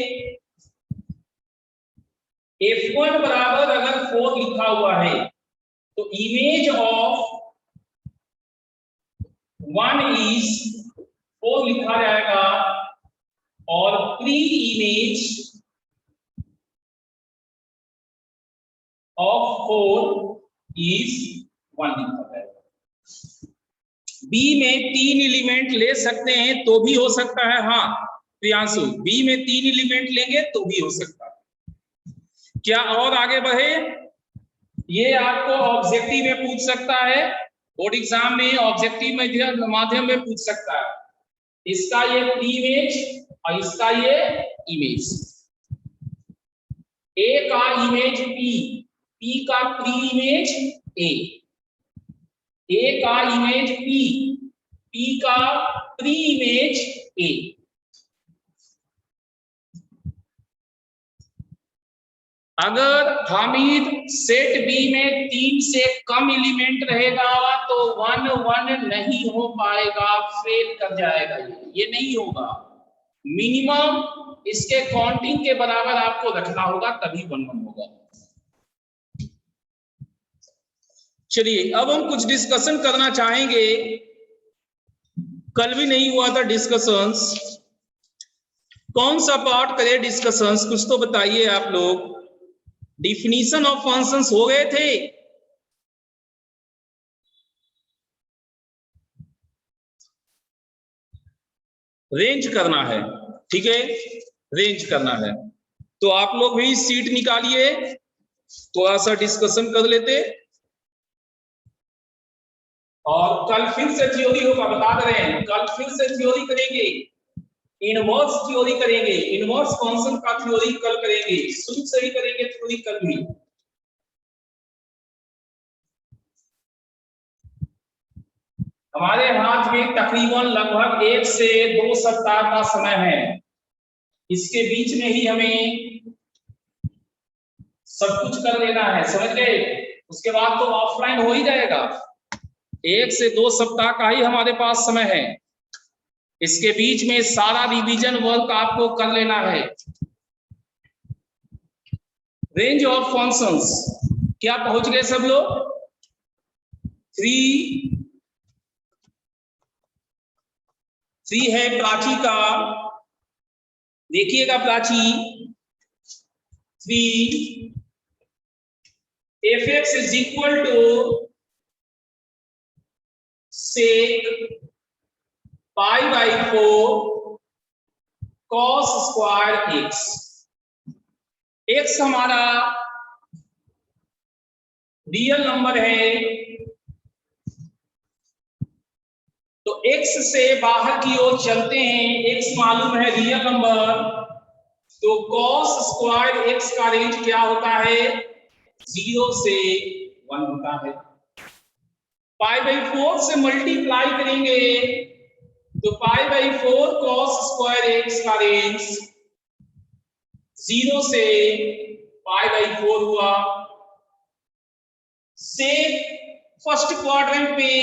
F1 बराबर अगर 4 लिखा हुआ है तो इमेज ऑफ 1 इज 4 लिखा जाएगा, और प्री इमेज ऑफ 4 इज 1 लिखा जाएगा। बी में 3 एलिमेंट ले सकते हैं तो भी हो सकता है, हाँ प्रियांशु, बी में 3 एलिमेंट लेंगे तो भी हो सकता है। क्या और आगे बढ़े? ये आपको ऑब्जेक्टिव में पूछ सकता है, बोर्ड एग्जाम में ऑब्जेक्टिव माध्यम में पूछ सकता है। इसका ये प्री इमेज और इसका ये इमेज, ए का इमेज पी, पी का प्री इमेज ए का इमेज पी, पी का प्री इमेज ए। अगर हामिद सेट बी में 3 से कम एलिमेंट रहेगा तो 1 1 नहीं हो पाएगा, फेल कर जाएगा, ये नहीं होगा। मिनिमम इसके काउंटिंग के बराबर आपको रखना होगा, तभी 1 1 होगा। चलिए अब हम कुछ डिस्कशन करना चाहेंगे, कल भी नहीं हुआ था डिस्कशंस, कौन सा पार्ट करें डिस्कशंस, कुछ तो बताइए आप लोग। डिफिनीशन ऑफ फंक्शंस हो गए थे, रेंज करना है, ठीक है, रेंज करना है, तो आप लोग भी सीट निकालिए, थोड़ा सा डिस्कशन कर लेते, और कल फिर से थ्योरी होगा, बता दे रहे हैं, कल फिर से थ्योरी करेंगे। इनवर्स थ्योरी करेंगे, इनवर्स फंक्शन का थ्योरी कल करेंगे, शुरू से ही करेंगे थ्योरी कल भी। हमारे हाथ में तकरीबन लगभग 1 से 2 सप्ताह का समय है, इसके बीच में ही हमें सब कुछ कर लेना है, समझ गए? उसके बाद तो ऑफलाइन हो ही जाएगा। 1 से 2 सप्ताह का ही हमारे पास समय है, इसके बीच में सारा रिवीजन वर्क आपको कर लेना है। रेंज ऑफ फंक्शंस, क्या पहुंच गए सब लोग? 3 है प्राची का, देखिएगा Prachi. 3 fx is equal to sec pi by 4 cos square x। x हमारा रियल नंबर है, तो x से बाहर की ओर चलते हैं, x मालूम है रियल नंबर, तो cos स्क्वायर x का रेंज क्या होता है? 0 से 1 होता है। पाई बाई 4 से मल्टीप्लाई करेंगे तो pi by 4 cos square x का रेंज 0 से पाई बाई 4 हुआ। से फर्स्ट क्वाड्रेंट में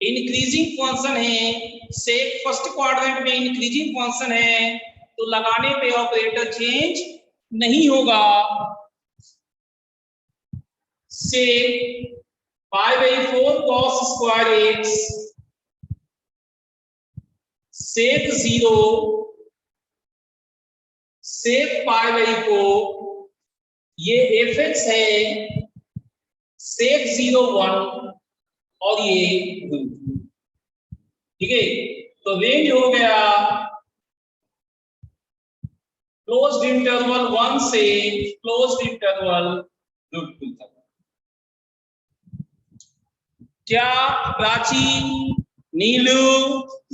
इंक्रीजिंग फंक्शन है, से फर्स्ट क्वाड्रेंट में इंक्रीजिंग फंक्शन है, तो लगाने पे ऑपरेटर चेंज नहीं होगा। से pi by 4 cos square x sec 0 sec pi by 4, ये fx है, सेक 0 1 और ये 2, ठीक है? तो रेंज हो गया क्लोज्ड इंटरवल 1 से क्लोज्ड इंटरवल √2 तक। क्या प्राची, नीलू,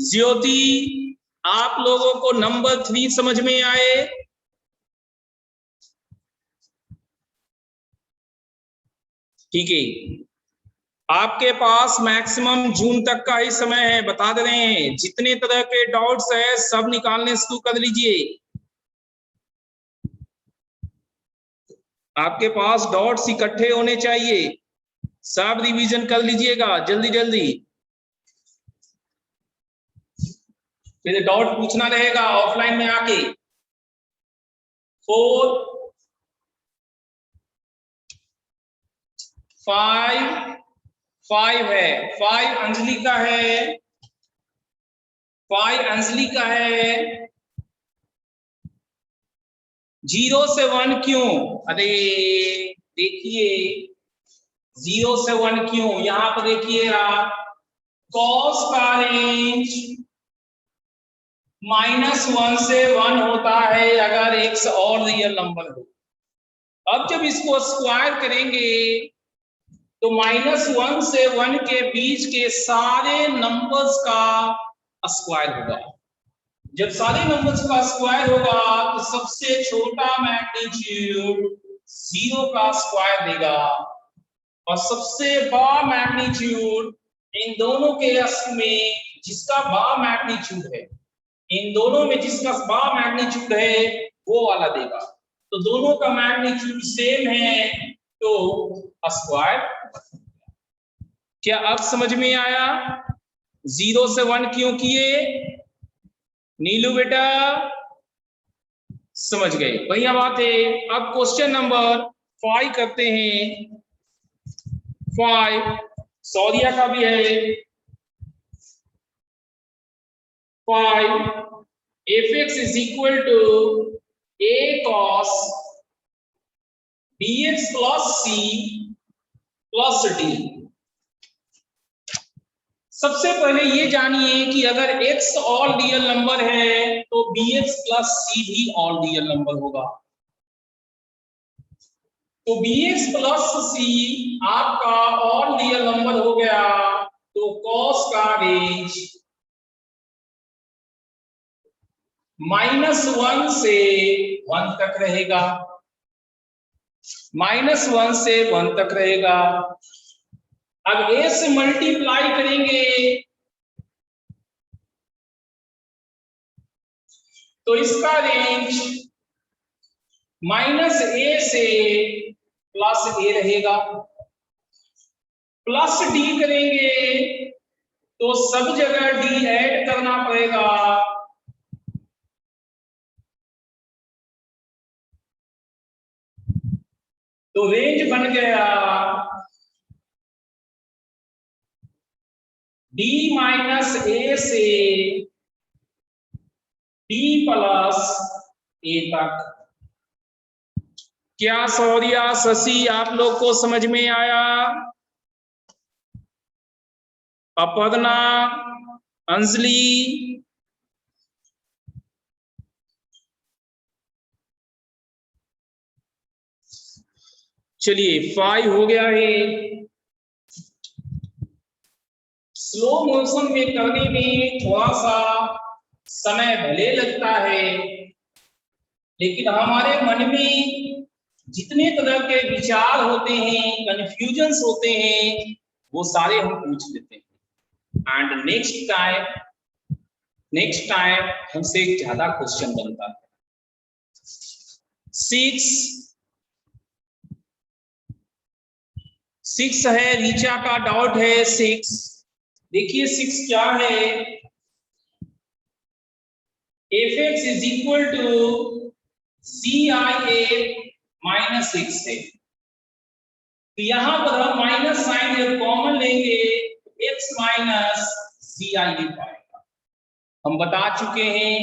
ज्योति, आप लोगों को नंबर 3 समझ में आए? ठीक है, आपके पास मैक्सिमम जून तक का ही समय है, बता दे रहे हैं। जितने तरह के डाउट्स है सब निकालने शुरू कर लीजिए। आपके पास डाउट्स इकट्ठे होने चाहिए, सब रिवीजन कर लीजिएगा जल्दी जल्दी, फिर डाउट पूछना रहेगा ऑफलाइन में आके। 4 5 है, 5 अंजलि का है, 5 अंजलि का है। 0 से 1 क्यों? अरे देखिए 0 से 1 क्यों, यहां पर देखिए आप, कॉस का रेंज -1 से 1 होता है अगर x और रियल नंबर हो। अब जब इसको स्क्वायर करेंगे तो -1 से 1 के बीच के सारे नंबर्स का स्क्वायर होगा। जब सारे नंबर्स का स्क्वायर होगा तो सबसे छोटा मैग्नीट्यूड 0 का स्क्वायर देगा, और सबसे बड़ा मैग्नीट्यूड इन दोनों के असल में जिसका बड़ा मैग्नीट्यूड है, इन दोनों में जिसका बड़ा मैग्नीट्यूड है वो वाला देगा। तो दोनों का मैग्नीट्यूड सेम है तो स्क्वायर। क्या अब समझ में आया 0 से 1 क्यों किए? नीलू बेटा समझ गए, बढ़िया बात है। अब क्वेश्चन नंबर 5 करते हैं। 5 सौरिया का भी है। 5 fx is equal to a cos bx plus c plus d। सबसे पहले ये जानिए कि अगर x ऑल रियल नंबर है तो bx प्लस c भी ऑल रियल नंबर होगा। तो bx प्लस c आपका ऑल रियल नंबर हो गया, तो cos का रेंज -1 से 1 तक रहेगा, -1 से 1 तक रहेगा। अब a से मल्टीप्लाई करेंगे तो इसका रेंज -a से +a रहेगा। +d करेंगे तो सब जगह d ऐड करना पड़ेगा, तो रेंज बन गया d - a से d + a तक। क्या सौर्या, शशि आप लोग को समझ में आया? अपर्णा, अंजलि, चलिए 5 हो गया है। स्लो मोशन में करने में थोड़ा सा समय भले लगता है, लेकिन हमारे मन में जितने तरह के विचार होते हैं, कंफ्यूजन्स होते हैं, वो सारे हम पूछ लेते हैं। एंड नेक्स्ट टाइम हमसे ज्यादा क्वेश्चन बनता है। 6 है, रीचा का डाउट है 6। देखिए 6 क्या है, fx is equal to CIA - x है। तो यहां पर हम माइनस साइन जब कॉमन लेंगे x - CIA पाएगा। हम बता चुके हैं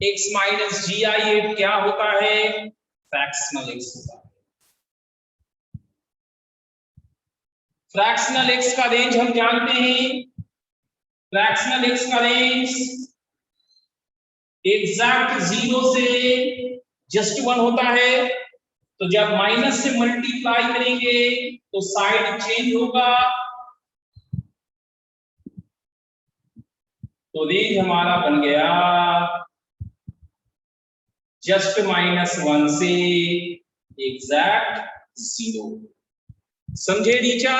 x - GI क्या होता है, फ्रैक्शनल x होता है। फ्रैक्शनल x का रेंज हम जानते हैं, फ्रैक्शनल x का रेंज एग्जैक्ट 0 से जस्ट 1 होता है। तो जब माइनस से मल्टीप्लाई करेंगे तो साइड चेंज होगा, तो रेंज हमारा बन गया जस्ट -1 से एग्जैक्ट 0। समझे रीचा?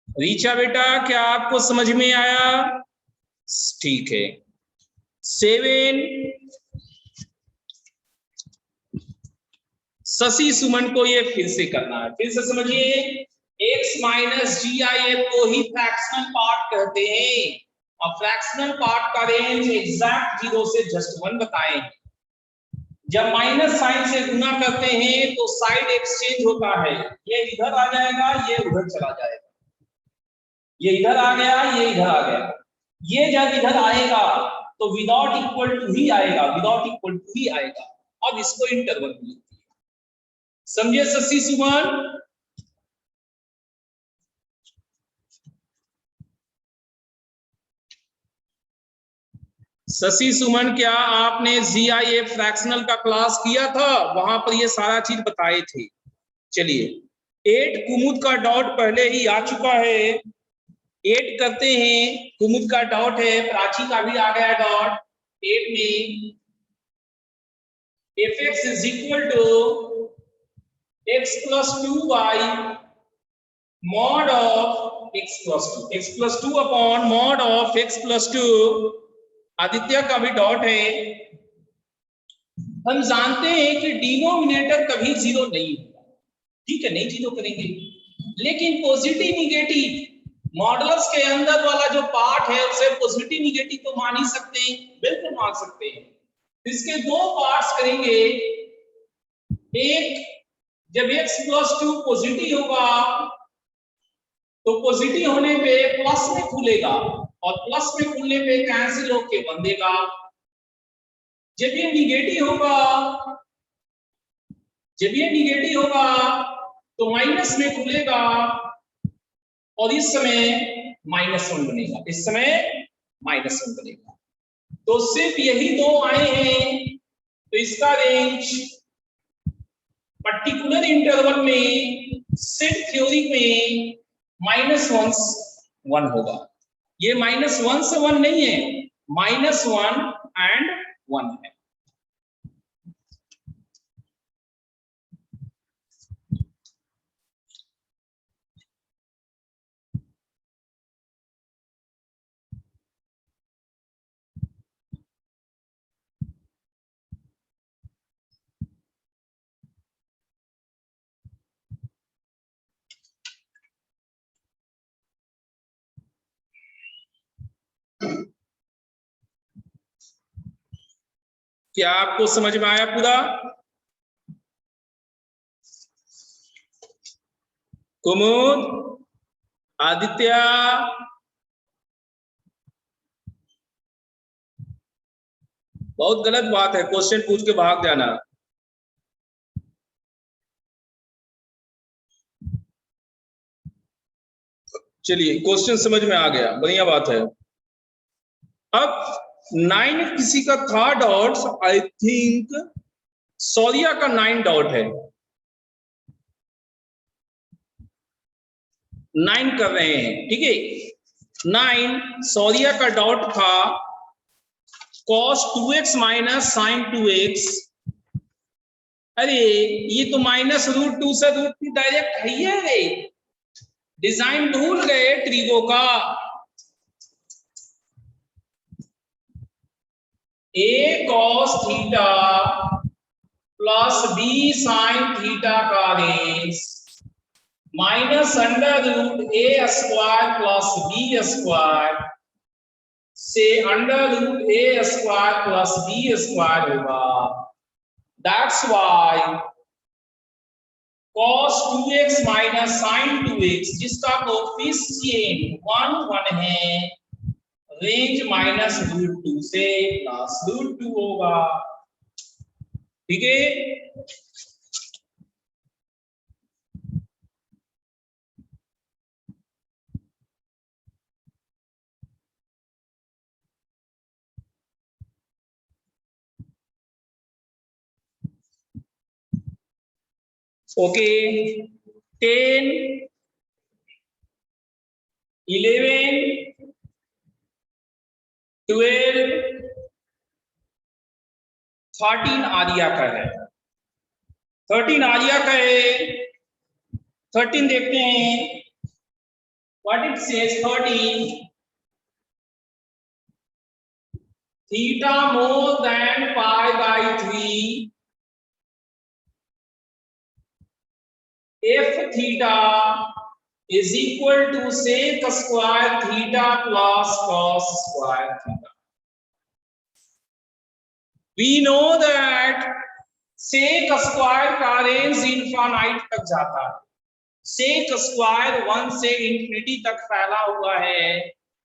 रीचा बेटा क्या आपको समझ में आया? ठीक है। 7 शशि सुमन को ये फिर से करना है, फिर से समझिए। x - GIF को ही फ्रैक्शनल पार्ट कहते हैं, और फ्रैक्शनल पार्ट का रेंज एग्जैक्ट 0 से जस्ट 1 बताएं। जब माइनस साइन से गुना करते हैं तो साइड एक्सचेंज होता है, ये इधर आ जाएगा, ये उधर चला जाएगा, ये इधर आ गया, ये इधर आ गया। ये जब इधर आएगा तो विदाउट इक्वल टू ही आएगा, विदाउट इक्वल टू ही आएगा। अब इसको इंटरवल में लिखते हैं, समझे शशि सुमन? शशि सुमन क्या आपने GIF फ्रैक्शनल का क्लास किया था? वहां पर ये सारा चीज बताए थे। चलिए 8 कुमुद का डॉट पहले ही आ चुका है, 8 करते हैं। कुमुद का डॉट है, प्राची का भी आ गया डॉट। 8 में fx is equal to x + 2 by mod of x + 2, x + 2 upon mod of x + 2। Aditya का भी डॉट है। हम जानते हैं कि डिनोमिनेटर कभी 0 नहीं होगा, ठीक है, नहीं 0 करेंगे, लेकिन पॉजिटिव निगेटिव मॉडल्स के अंदर वाला जो पार्ट है उसे पॉजिटिव निगेटिव तो मान ही सकते हैं, बिल्कुल मान सकते हैं। इसके 2 पार्ट्स करेंगे। एक, जब x + 2 पॉजिटिव होगा तो पॉजिटिव होने पे प्लस में खुलेगा, और प्लस में खुलने पे कैंसिल होके बन देगा। जब ये निगेटिव होगा तो माइनस में खुलेगा, और इस समय -1 बनेगा, इस समय -1 बनेगा। तो सिर्फ यही 2 आए हैं, तो इसका रेंज पर्टिकुलर इंटरवल में सेट थ्योरी में -1 से 1 होगा। ये -1 से 1 नहीं है, -1 एंड 1 है। क्या आपको समझ में आया पूरा? कुमुद, आदित्य, बहुत गलत बात है क्वेश्चन पूछ के भाग जाना। चलिए क्वेश्चन समझ में आ गया, बढ़िया बात है। अब 9 किसी का था डॉट्स, आई थिंक सौर्या का 9 डॉट है, 9 कर रहे हैं, ठीक है। 9 सौर्या का डॉट था cos 2x minus sin 2x। अरे ये तो -√2 से √2 डायरेक्ट है ही है, डिजाइन भूल गए ट्रीगो का। a cos theta plus b sin theta का range minus √a square plus b square से √a square plus b square होगा। That's why cos 2x minus sin 2x जिसका कोफिशिएंट 1 1 है, रेंज -√2 से +√2 होगा, ठीक है। ओके 10 11 12 13 आर्या का है, 13 आर्या का है। 13 देखते हैं what it says. 13 theta more than π/3 if theta is equal to sec square theta plus cos square theta. We know that sec square का रेंज इनफाइनाइट तक जाता है, sec स्क्वायर 1 से इंफिनिटी तक फैला हुआ है,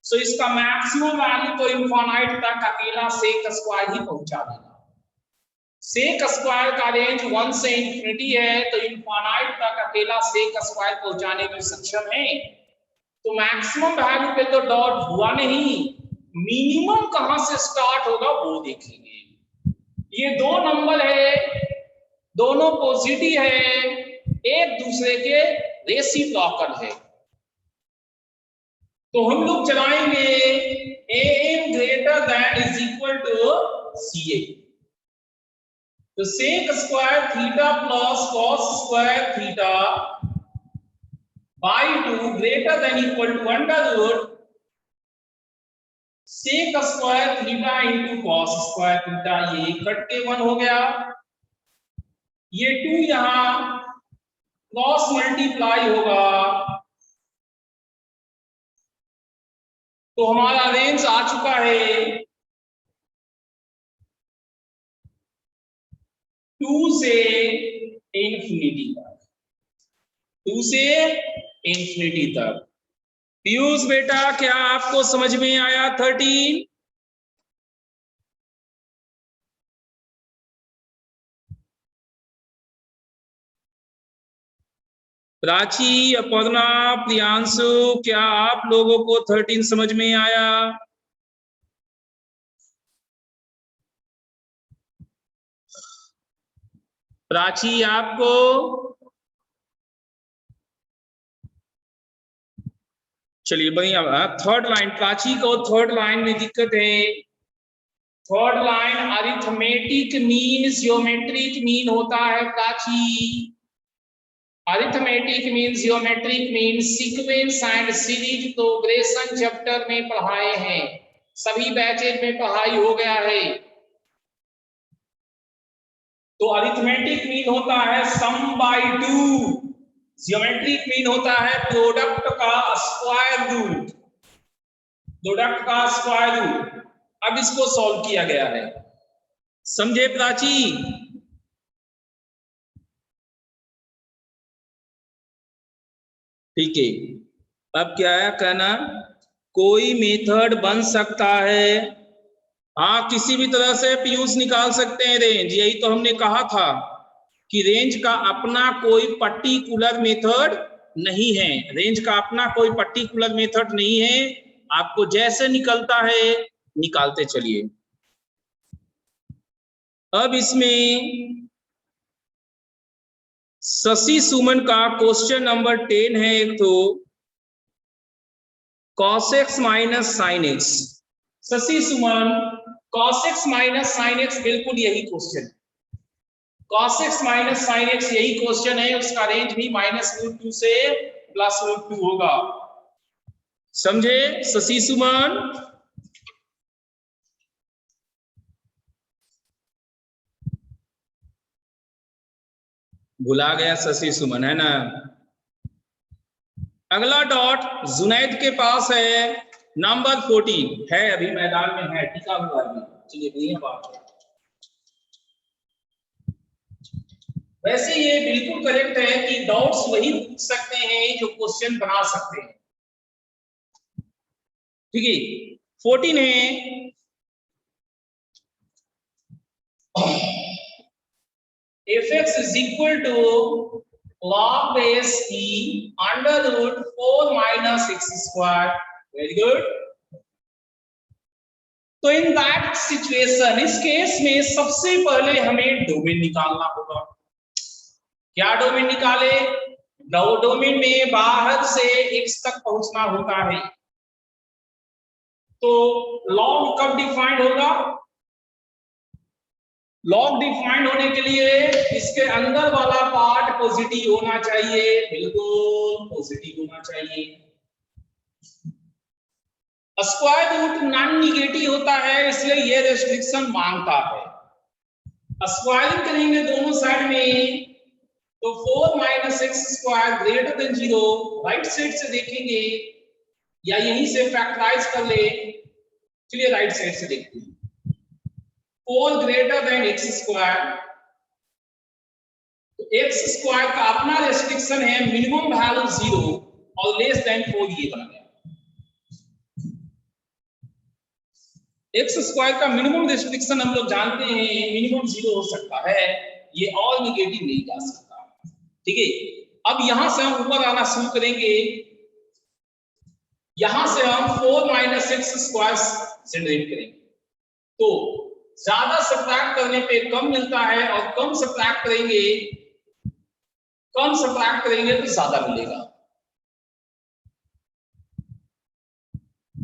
सो इसका मैक्सिमम वैल्यू तो इनफाइनाइट तक अकेला sec स्क्वायर ही पहुंचा देगा। सेक स्क्वायर का रेंज 1 से इंफिनिटी है, तो इनफाइनाइट तक अकेला सेक स्क्वायर पहुंचाने में सक्षम है। तो मैक्सिमम वैल्यू पे तो डॉट हुआ नहीं, मिनिमम कहां से स्टार्ट होगा वो देखेंगे। ये दो नंबर है, दोनों पॉजिटिव है, एक दूसरे के रेसिप्रोकल है, तो हम लोग चलाएंगे am greater than is equal to ca। तो sec square theta plus cos square theta by 2 greater than equal to √ sec square theta into cos square theta, ये कट के 1 हो गया, ये 2 यहां क्रॉस मल्टीप्लाई होगा, तो हमारा रेंज आ चुका है 2 से इंफिनिटी तक, 2 से इंफिनिटी तक। पीयूष बेटा क्या आपको समझ में आया 13? प्राची, अपर्णा, प्रियांशु, क्या आप लोगों को 13 समझ में आया? प्राची आपको? चलिए बढ़िया। थर्ड लाइन, प्राची को थर्ड लाइन में दिक्कत है, third line arithmetic mean geometric mean होता है Prachi. Arithmetic mean geometric mean sequence and series progression chapter में पढ़ाए हैं, सभी बैचेज में पढ़ाई हो गया है। तो अरिथमेटिक मीन होता है सम बाय 2, जियोमेट्रिक मीन होता है प्रोडक्ट का स्क्वायर रूट, प्रोडक्ट का स्क्वायर रूट। अब इसको सॉल्व किया गया है, समझे प्राची? ठीक है, अब क्या है कहना, कोई मेथड बन सकता है, हाँ किसी भी तरह से पीयूष निकाल सकते हैं रेंज। यही तो हमने कहा था कि रेंज का अपना कोई पर्टिकुलर मेथड नहीं है, रेंज का अपना कोई पर्टिकुलर मेथड नहीं है, आपको जैसे निकलता है निकालते चलिए। अब इसमें शशि सुमन का क्वेश्चन नंबर 10 है एक तो cos x minus sine X. Shashi Suman cos x minus sine X बिल्कुल यही question, cos x minus sine X यही क्वेश्चन है, उसका रेंज भी -√2 से +√2 होगा, समझे शशि सुमन? भुला गया शशि सुमन है ना। अगला डॉट जुनैद के पास है नंबर 14 है, अभी मैदान में है, टीका हुआ भी, चलिए बात। वैसे ये बिल्कुल करेक्ट है कि डॉट्स वही पूछ सकते हैं जो क्वेश्चन बना सकते हैं, ठीक है। 14 है f(x) is equal to log base e under root 4 minus x square, very good। तो इन दैट सिचुएशन, इस केस में सबसे पहले हमें डोमेन निकालना होगा। क्या डोमेन निकाले? डोमेन में बाहर से x तक पहुंचना होता है, तो लॉग कब डिफाइंड होगा? लॉग डिफाइंड होने के लिए इसके अंदर वाला पार्ट पॉजिटिव होना चाहिए, बिल्कुल पॉजिटिव होना चाहिए। स्क्वायर रूट नॉन निगेटिव होता है, इसलिए ये रेस्ट्रिक्शन मांगता है। स्क्वायरिंग करेंगे दोनों साइड में तो 4 minus x square greater than 0, right side से देखेंगे या यहीं से फैक्टराइज कर ले, चलिए राइट साइड से देखते हैं। 4 ग्रेटर देन एक्स स्क्वायर, तो एक्स स्क्वायर का अपना रेस्ट्रिक्शन है मिनिमम वैल्यू 0 और लेस देन 4, ये बन गया। एक्स स्क्वायर का मिनिमम रेस्ट्रिक्शन हम लोग जानते हैं मिनिमम 0 हो सकता है, ये और निगेटिव नहीं जा सकता, ठीक है। अब यहां से हम ऊपर आना शुरू करेंगे, यहां से हम 4 माइनस एक्स स्क्वायर जनरेट करेंगे, तो ज्यादा सब्ट्रैक्ट करने पे कम मिलता है और कम सब्ट्रैक्ट करेंगे तो ज्यादा मिलेगा।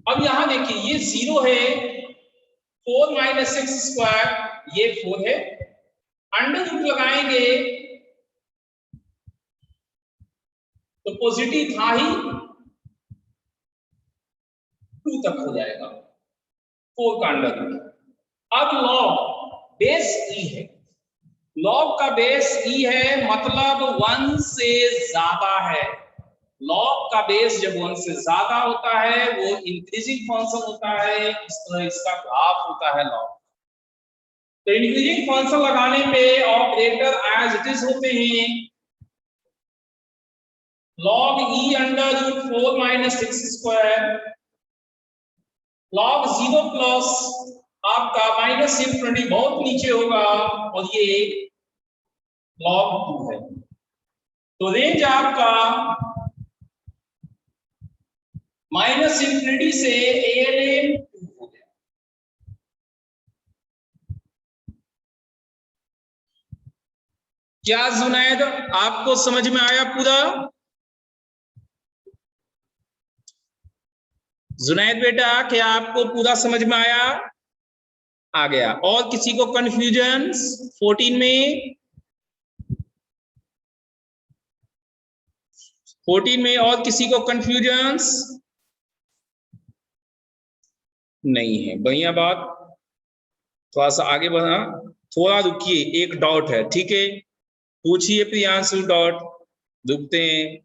अब यहां देखिए ये 0 है, 4 माइनस एक्स स्क्वायर ये 4 है, अंडर रूट लगाएंगे तो पॉजिटिव था ही, 2 तक हो जाएगा 4 का अंडर रूट। अब लॉग बेस ई है, लॉग का बेस ई है मतलब 1 से ज्यादा है। लॉग का बेस जब 1 से ज्यादा होता है वो इंक्रीजिंग फंक्शन होता है, इस तरह इसका ग्राफ होता है लॉग। तो इंक्रीजिंग फंक्शन लगाने पे ऑपरेटर एज इट इज होते हैं, log e under root 4 minus x square, log 0 प्लस आपका माइनस इंफिनिटी बहुत नीचे होगा और ये log 2 है। तो रेंज आपका माइनस इंफिनिटी से ALM 2 हो गया। क्या जुनैद आपको समझ में आया पूरा? जुनैद बेटा क्या आपको पूरा समझ में आया? आ गया। और किसी को कंफ्यूजन 14 में? 14 में और किसी को कंफ्यूजन्स? नहीं है, बढ़िया बात। थोड़ा सा आगे बढ़ा, थोड़ा रुकिए, एक डाउट है, ठीक है, पूछिए प्रियांशु डाउट, रुकते हैं।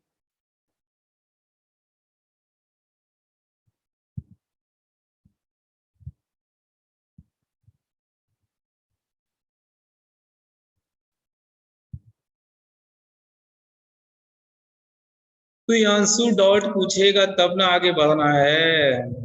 प्रियांशु डाउट पूछेगा तब ना आगे बढ़ना है।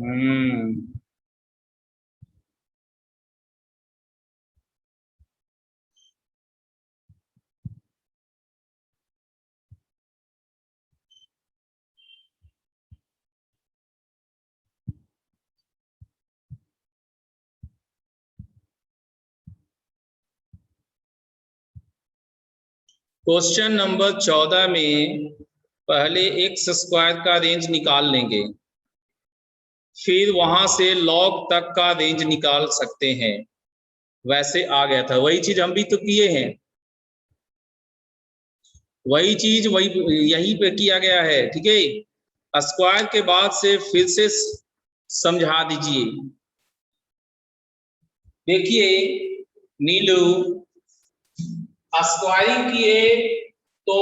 क्वेश्चन नंबर 14 में पहले एक्स स्क्वायर का रेंज निकाल लेंगे, फिर वहां से लॉग तक का रेंज निकाल सकते हैं। वैसे आ गया था, वही चीज हम भी तो किए हैं, वही चीज वही यहीं पे किया गया है, ठीक है। स्क्वायर के बाद से फिर से समझा दीजिए। देखिए नीलू, स्क्वायरिंग किए तो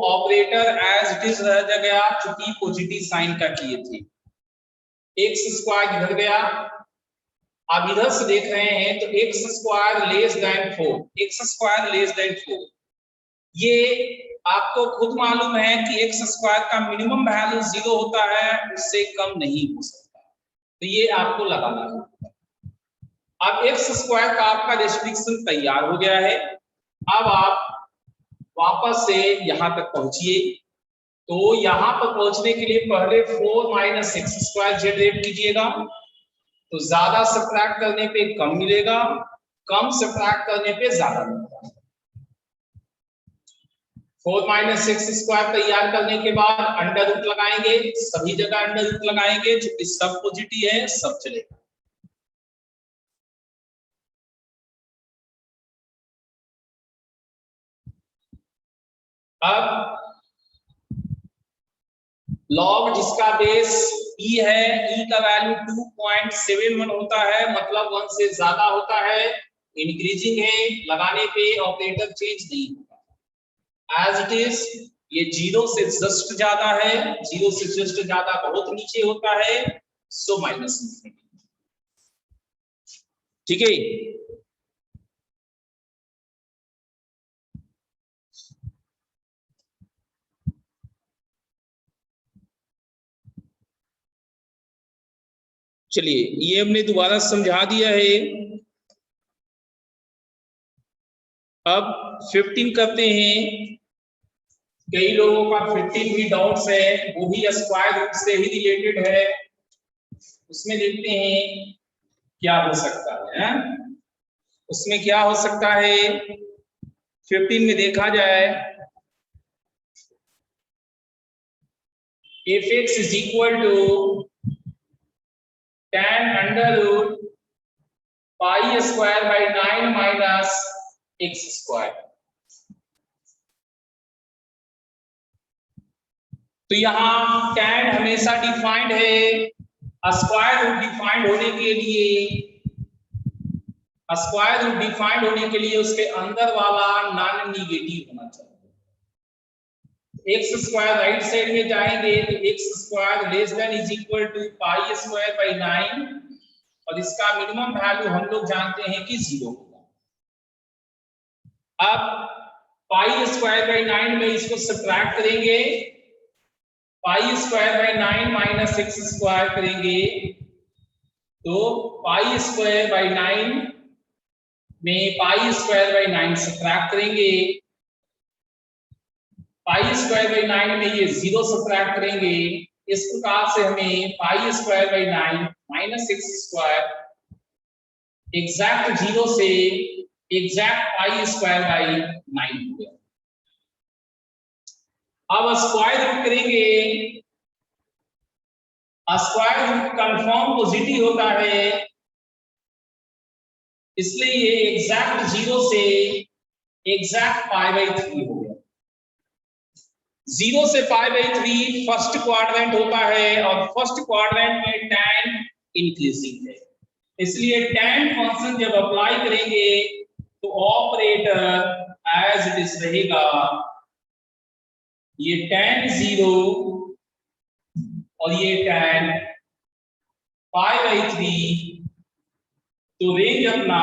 ऑपरेटर एज इट इज रह गया, चूंकि पॉजिटिव साइन का किए थे। एक्स स्क्वायर इधर गया, अब इधर से देख रहे हैं तो x square less then 4, x square less then 4, ये आपको खुद मालूम है कि एक्स स्क्वायर का मिनिमम वैल्यू 0 होता है, उससे कम नहीं हो सकता, तो ये आपको लगाना है। अब एक्स स्क्वायर का आपका रेस्ट्रिक्शन तैयार हो गया है। अब आप वापस से यहां तक पहुंचिए, तो यहां पर पहुंचने के लिए पहले 4 माइनस एक्स स्क्वायर जनरेट कीजिएगा, तो ज्यादा सब्ट्रैक्ट करने पे कम मिलेगा, कम सब्ट्रैक्ट करने पे ज्यादा मिलेगा। 4 माइनस एक्स स्क्वायर तैयार करने के बाद अंडर रूट लगाएंगे, सभी जगह अंडर रूट लगाएंगे, चूंकि सब पॉजिटिव है सब चलेगा। अब लॉग जिसका बेस e है, e का वैल्यू 2.71 होता है, मतलब 1 से ज्यादा होता है, इंक्रीजिंग है, लगाने पे ऑपरेटर चेंज नहीं होगा, एज इट इज। ये 0 से जस्ट ज्यादा है, 0 से जस्ट ज्यादा बहुत नीचे होता है, सो माइनस, ठीक है। चलिए ये हमने दोबारा समझा दिया है। अब 15 करते हैं, कई लोगों का 15 भी डाउट्स है, वो भी स्क्वायर रूट से ही रिलेटेड है, उसमें देखते हैं क्या हो सकता है। उसमें क्या हो सकता है 15 में देखा जाए, if x is equal to tan under root pi square by 9 minus x square, तो यहां tan हमेशा डिफाइंड है, स्क्वायर रूट डिफाइंड होने के लिए, स्क्वायर रूट डिफाइंड होने के लिए उसके अंदर वाला नॉन निगेटिव होना चाहिए। एक्स स्क्वायर राइट साइड में जाएंगे तो x square less than is equal to pi square by 9, और इसका मिनिमम वैल्यू हम लोग जानते हैं कि 0 होगा। अब पाई स्क्वायर बाई 9 में इसको सब्ट्रैक्ट करेंगे, पाई square by 9 minus x square करेंगे, तो पाई स्क्वायर बाई 9 में पाई स्क्वायर बाई 9 सब्ट्रैक्ट करेंगे, पाई स्क्वायर बाई 9 में ये 0 सब्ट्रैक्ट करेंगे, इस प्रकार से हमें पाई square by 9 minus x square exact 0 से एग्जैक्ट पाई स्क्वायर बाई 9 हो गया। अब स्क्वायर रूट करेंगे, स्क्वायर रूट कंफर्म पॉजिटिव होता है, इसलिए ये एग्जैक्ट 0 से एग्जैक्ट π/3 हो गया। 0 से π/3 फर्स्ट क्वाड्रेंट होता है और फर्स्ट क्वाड्रेंट में tan इंक्रीजिंग है, इसलिए tan फंक्शन जब अप्लाई करेंगे तो ऑपरेटर एज इट इज रहेगा, ये tan 0 और ये tan π/3, तो रेंज अपना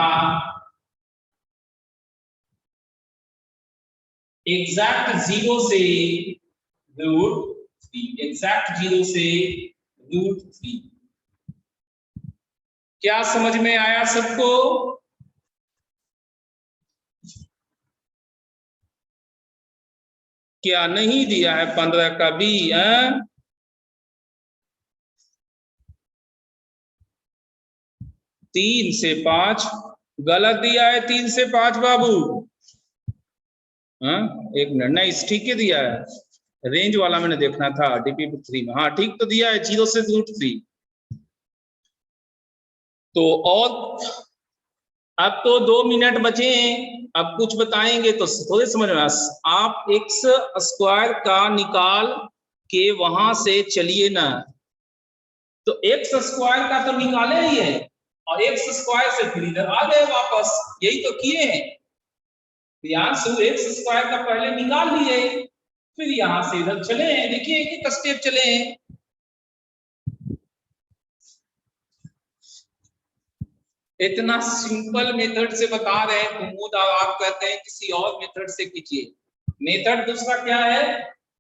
एग्जैक्ट 0 से √3, एग्जैक्ट 0 से √3। क्या समझ में आया सबको? क्या नहीं दिया है 15 का भी? 3 से 5 गलत दिया है, 3 से 5 बाबू। हाँ एक मिनट, नहीं ठीक है दिया है, रेंज वाला मैंने देखना था DP3 में। हाँ ठीक तो दिया है 0 से √3। तो और अब तो 2 मिनट बचे हैं, अब कुछ बताएंगे तो थोड़े समझ में। आप x स्क्वायर का निकाल के वहां से चलिए ना, तो x स्क्वायर का तो निकाले ही है और x स्क्वायर से फिर इधर आ गए वापस, यही तो किए हैं। x स्क्वायर का पहले निकाल लिए, फिर यहां से इधर चले हैं। देखिए एक एक स्टेप चले हैं। इतना सिंपल मेथड से बता रहे हैं कुमुद, आप कहते हैं किसी और मेथड से कीजिए। मेथड दूसरा क्या है,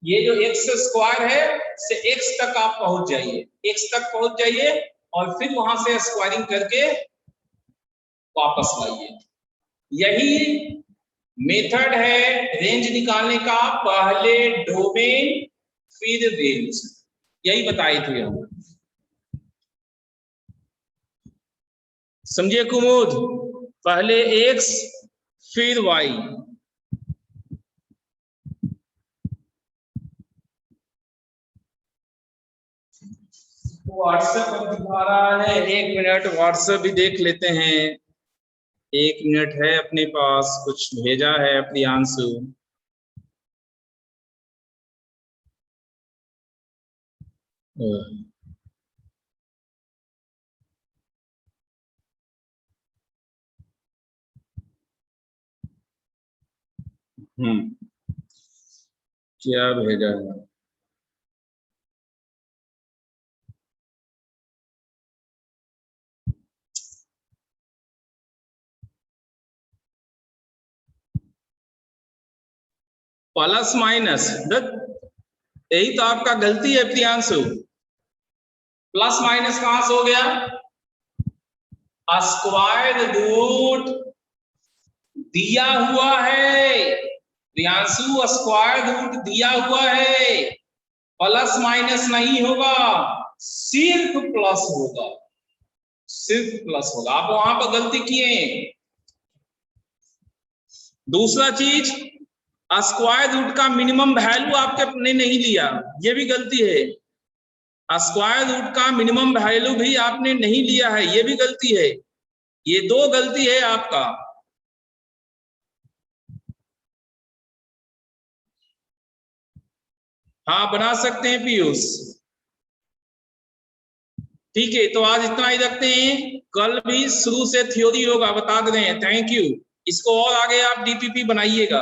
ये जो x स्क्वायर है से x तक आप पहुंच जाइए, x तक पहुंच जाइए और फिर वहां से स्क्वायरिंग करके वापस लाइए। यही मेथड है रेंज निकालने का, पहले डोमेन फिर रेंज, यही बताए थे हम। समझिए कुमुद, पहले x फिर y। व्हाट्सएप पर दिखा रहा है, 1 मिनट व्हाट्सएप भी देख लेते हैं। 1 मिनट है अपने पास, कुछ भेजा है प्रियांशु। क्या भेजा है? प्लस माइनस, यही तो आपका गलती है प्रियांशु। प्लस माइनस कहां से हो गया? स्क्वायर रूट दिया हुआ है प्रियांशु, स्क्वायर रूट दिया हुआ है, प्लस माइनस नहीं होगा, सिर्फ प्लस होगा, सिर्फ प्लस होगा। आप वहां पर गलती किए। दूसरा चीज, स्क्वायर रूट का मिनिमम वैल्यू आपने नहीं लिया, ये भी गलती है। स्क्वायर रूट का मिनिमम वैल्यू भी आपने नहीं लिया है, ये भी गलती है। ये 2 गलती है आपका। हाँ बना सकते हैं पीयूष। ठीक है, तो आज इतना ही रखते हैं, कल भी शुरू से थ्योरी होगा, बता दे रहे हैं। Thank you. इसको और आगे आप DPP बनाइएगा।